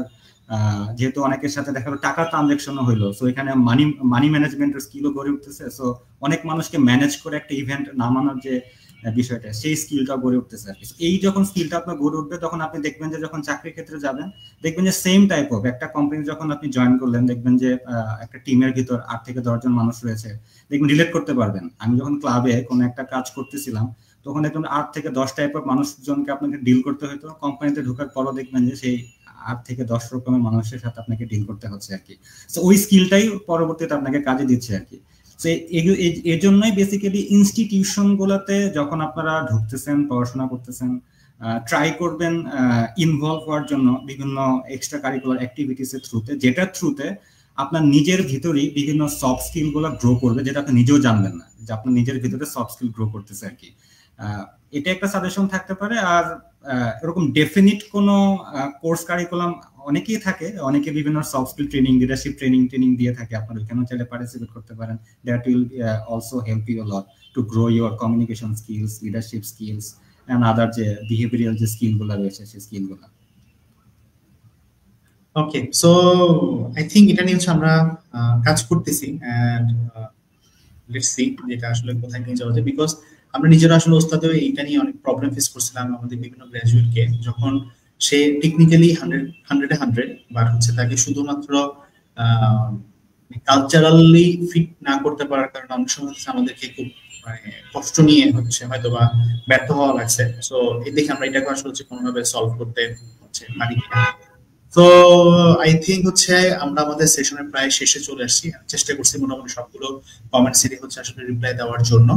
যেহেতু অনেকের সাথে দেখা গেল টাকার ট্রানজাকশনও হইলো, সো এখানে মানি ম্যানেজমেন্টের স্কিলও গড়ে উঠতেছে। সো অনেক মানুষকে ম্যানেজ করে একটা ইভেন্ট নামানোর যে বিষয়টা, সেই স্কিলটা গড়ে উঠতেছে আর কি। এই যখন স্কিলটা আপনার গড়ে উঠবে, তখন আপনি দেখবেন যে যখন চাকরির ক্ষেত্রে যাবেন, দেখবেন যে সেম টাইপ অফ একটা কোম্পানি যখন আপনি জয়েন করলেন, দেখবেন যে একটা টিমের ভিতর 8 থেকে 10 জন মানুষ রয়েছে, দেখবেন রিলেট করতে পারবেন। আমি যখন ক্লাবে কোনো একটা কাজ করতেছিলাম, তখন দেখবেন 8 থেকে 10 টাইপ অফ মানুষজনকে আপনাকে ডিল করতে হতো। কোম্পানিতে ঢোকার পরও দেখবেন যে সেই 8 থেকে 10 রকমের মানুষের সাথে আপনাকে ডিল করতে হচ্ছে আর কি। তো ওই স্কিলটাই পরবর্তীতে আপনাকে কাজে দিচ্ছে আর কি। এই জন্যই বেসিক্যালি ইনস্টিটিউশন গুলোতে যখন আপনারা ঢুকতেছেন, পড়াশোনা করতেছেন, ট্রাই করবেন ইনভলভ হওয়ার জন্য বিভিন্ন এক্সট্রা কারিকুলার অ্যাক্টিভিটিস এর থ্রুতে, যেটার থ্রুতে আপনার নিজের ভিতরেই বিভিন্ন সফট স্কিল গুলো গ্রো করবে, যেটা আপনি নিজেও জানবেন না যে আপনার নিজের ভিতরে সফট স্কিল গ্রো করতেছে আর কি। এটা একটা সাজেশন থাকতে পারে। আর এরকম ডেফিনিট কোনো কোর্স কারিকুলাম অনেকেই থাকে, অনেকে বিভিন্ন soft skill training, leadership training দিয়ে থাকে, আপনারা ওইখানেও চাইলে পার্টিসিপেট করতে পারেন। That will also help you a lot to grow your communication skills, leadership skills and other যে বিহেভিয়ারাল যে স্কিলগুলো রয়েছে, সেই স্কিলগুলো। ওকে, সো আই থিঙ্ক এটা নিয়ে হচ্ছে আমরা কাজ করতেছি, এন্ড লেটস সি যেটা আসলে কোথায় নিয়ে যাওয়া যায়। বিকজ আমরা নিজেরা আসলে ওস্তাদেও এইটা নিয়ে অনেক প্রবলেম ফেস করছিলাম আমাদের বিভিন্ন গ্রাজুয়েটকে, যখন সে টেকনিক্যালি 100 বাট হচ্ছে তাকে শুধুমাত্র কালচারালি ফিট না করতে পারার কারণে অনেক সময় আমাদেরকে খুব কষ্ট নিয়ে হয়তো বা ব্যর্থ হওয়া লাগছে। সো এই দেখে আমরা এটাকে আসলে কোনোভাবে সলভ করতে পারি কিনা। তো আই থিঙ্ক আমরা আমাদের সেশনের প্রায় শেষে চলে আসছি। চেষ্টা করছি মোটামুটি সবগুলো কমেন্ট সিরি আসলে রিপ্লাই দেওয়ার জন্য।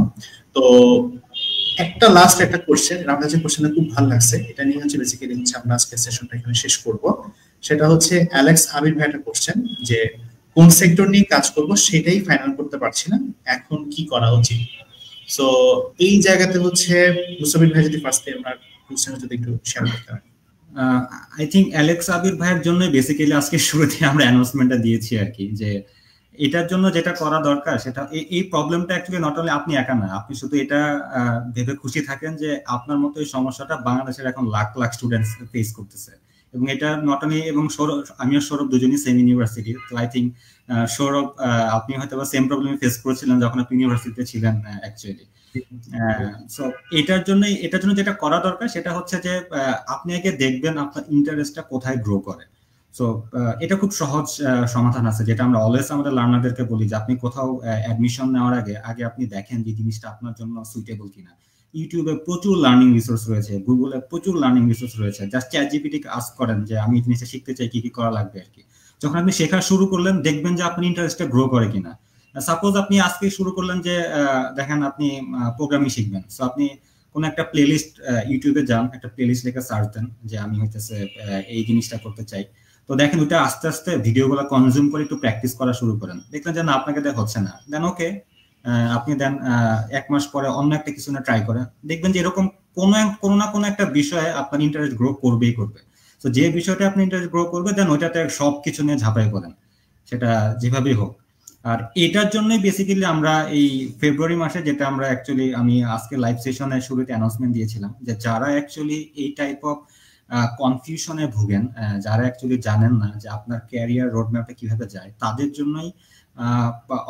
তো একটা লাস্ট একটা কোশ্চেন, আমার কাছে কোশ্চেনটা খুব ভালো লাগছে, এটা নিয়ে বেসিক্যালি আমরা আজকে সেশনটা এখানে শেষ করব। সেটা অ্যালেক্স আবির ভাই একটা কোশ্চেন, যে কোন সেক্টর নিয়ে কাজ করব সেটাই ফাইনাল করতে পারছি না, এখন কি করা উচিত। সো এই জায়গাতে মুসাবির ভাই যদি ফার্স্টে আপনার কোশ্চেন যদি একটু শেয়ার করতে পারেন। আই থিঙ্ক অ্যালেক্স আবির ভাইয়ের জন্য বেসিক্যালি আজকে শুরুতে আমরা অ্যানাউন্সমেন্টটা দিয়েছি আর কি, যে এটার জন্য যেটা করা দরকার সেটা এই প্রবলেমটা অ্যাকচুয়ালি নট অনলি আপনি একা না, আপনি শুধু এটা ভেবে খুশি থাকেন যে আপনার মতো এই সমস্যাটা বাংলাদেশের এখন লাখ লাখ স্টুডেন্টস ফেস করতেছে, এবং এটা নট অনলি, এবং আমিও সৌরভ দুজনই সেম ইউনিভার্সিটি। তো আই থিঙ্ক সৌরভ আপনি হয়তো বা সেম প্রবলেম ফেস করেছিলেন যখন আপনি ইউনিভার্সিটিতে ছিলেন অ্যাকচুয়ালি। সো এটার জন্য যেটা করা দরকার সেটা হচ্ছে যে আপনি আগে দেখবেন আপনার ইন্টারেস্টটা কোথায় গ্রো করে। সো এটা খুব সহজ সমাধান আছে, যেটা আমরা অলওয়েজ আমাদের লার্নারদেরকে বলি, যে আপনি কোথাও অ্যাডমিশন নেওয়ার আগে আপনি দেখেন যে জিনিসটা আপনার জন্য সুইটেবল কিনা। ইউটিউবে প্রচুর লার্নিং রিসোর্স রয়েছে, গুগলে প্রচুর লার্নিং রিসোর্স রয়েছে, জাস্ট চ্যাটজিপিটি কে আস্ক করেন যে আমি এই জিনিসটা শিখতে চাই, কি কি করা লাগবে আর কি। যখন আপনি শেখা শুরু করলেন দেখবেন যে আপনার ইন্টারেস্টটা গ্রো করে কিনা। সাপোজ আপনি আজকে শুরু করলেন যে দেখেন আপনি প্রোগ্রামিং শিখবেন, সো আপনি কোন একটা প্লেলিস্ট ইউটিউবে যান, একটা প্লেলিস্ট লিখে সার্চ দেন যে আমি এই জিনিসটা করতে চাই। তো দেখেন ওটা আস্তে আস্তে ভিডিওগুলো কনজিউম করে একটু প্র্যাকটিস করা শুরু করেন, দেখলেন যে না আপনাকে দেখ হচ্ছে না, দেন ওকে আপনি দেন 1 মাস পরে অন্য একটা কিছু না ট্রাই করেন, দেখবেন যে এরকম কোনো না কোনো একটা বিষয়ে আপনার ইন্টারেস্ট গ্রো করবেই করবে। তো যে বিষয়টা আপনি ইন্টারেস্ট গ্রো করবে দেন ওইটাতে সব কিছু নিয়ে ঝাঁপাই করেন, সেটা যেভাবেই হোক। আর এটার জন্যই বেসিক্যালি আমরা এই ফেব্রুয়ারি মাসে, যেটা আমরা অ্যাকচুয়ালি আমি আজকে লাইভ সেশনের শুরুতে অ্যানাউন্সমেন্ট দিয়েছিলাম, যে যারা অ্যাকচুয়ালি এই টাইপ অফ কনফিউশনে ভুগেন, যারা অ্যাকচুয়ালি জানেন না যে আপনার ক্যারিয়ার রোডম্যাপটা কিভাবে যায়, তাদের জন্যই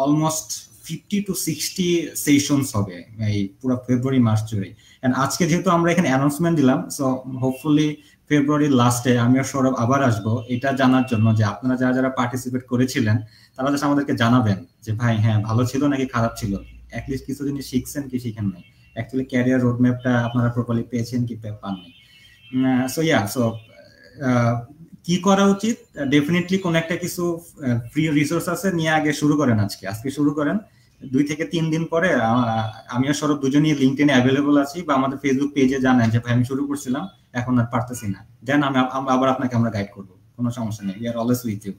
অলমোস্ট 50 to 60 সেশনস হবে এই পুরো ফেব্রুয়ারি মাস জুড়ে। এন্ড আজকে যেহেতু আমরা এখানে অ্যানাউন্সমেন্ট দিলাম, সো হোপফুলি ফেব্রুয়ারির লাস্টে আমিও সৌরভ আবার আসবো এটা জানার জন্য যে আপনারা যারা যারা পার্টিসিপেট করেছিলেন তারা জাস্ট আমাদেরকে জানাবেন যে ভাই হ্যাঁ ভালো ছিল নাকি খারাপ ছিল, অ্যাটলিস্ট কিছু জিনিস শিখছেন কি শিখেন নাই, অ্যাকচুয়ালি ক্যারিয়ার রোডম্যাপটা আপনারা প্রপারলি পেয়েছেন কি পাননি। সো কি করা উচিত, ডেফিনেটলি কোন একটা কিছু ফ্রি রিসোর্স আছে নিয়ে আগে শুরু করেন, আজকে শুরু করেন। 2 থেকে 3 দিন পরে আমিও সৌরভ দুজনই লিঙ্কডইনে অ্যাভেলেবল আছি, বা আমাদের ফেসবুক পেজে জানান যে ভাই আমি শুরু করছিলাম এখন আর পারতেছি না, দেন আবার আপনাকে আমরা গাইড করবো, কোনো সমস্যা নেই, we are always with you.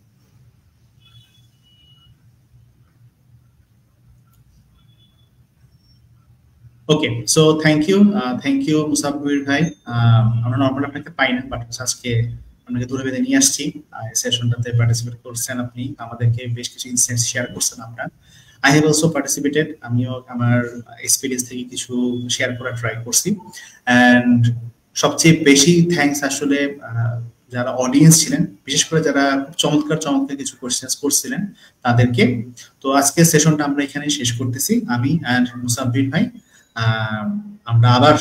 Okay, so thank you Musafir ভাই। আমরা নরমালি আপনাকে পাই না, বাট আজকে আপনাকে দূরে বেঁধে নিয়ে আসছি, সেশনটাতে পার্টিসিপেট করছেন আপনি, আমাদেরকে বেশ কিছু ইনসাইটস শেয়ার করছেন আপনার। আই হ্যাভ অলসো পার্টিসিপেটেড, আমিও আমার এক্সপিরিয়েন্স থেকে কিছু শেয়ার করার ট্রাই করছি। অ্যান্ড সবচেয়ে বেশি থ্যাঙ্কস আসলে যারা অডিয়েন্স ছিলেন, বিশেষ করে যারা চমৎকার কিছু কোয়েশ্চেন্স করছিলেন তাদেরকে। তো আজকে সেশনটা আমরা এখানে শেষ করতেছি, আমি অ্যান্ড মুসাফির ভাই। আমরা আবার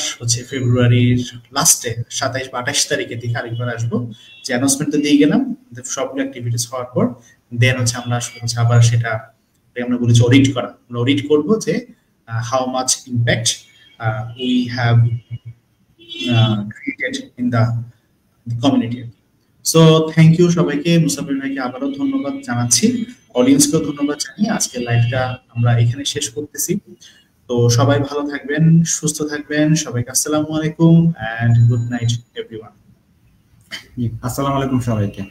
ফেব্রুয়ারির লাস্টে 27 বা 28 তারিখের দিকে আরেকবার আসবো, যে অ্যানাউন্সমেন্ট দিয়ে গেলাম সবগুলো অ্যাক্টিভিটিস হওয়ার পর দেন আমরা আবার সেটা আমরা বলেছি অডিট করা, আমরা অডিট করবো যে how much impact we have created in the community. So thank you সবাইকে, মুসাফির ভাইকে আবারও ধন্যবাদ জানাচ্ছি, অডিয়েন্সকেও ধন্যবাদ জানিয়ে আজকে লাইভটা আমরা এখানে শেষ করতেছি। তো সবাই ভালো থাকবেন, সুস্থ থাকবেন, সবাইকে আসসালামু আলাইকুম এন্ড গুড নাইট এভরিওয়ান। আসসালামু আলাইকুম সবাইকে।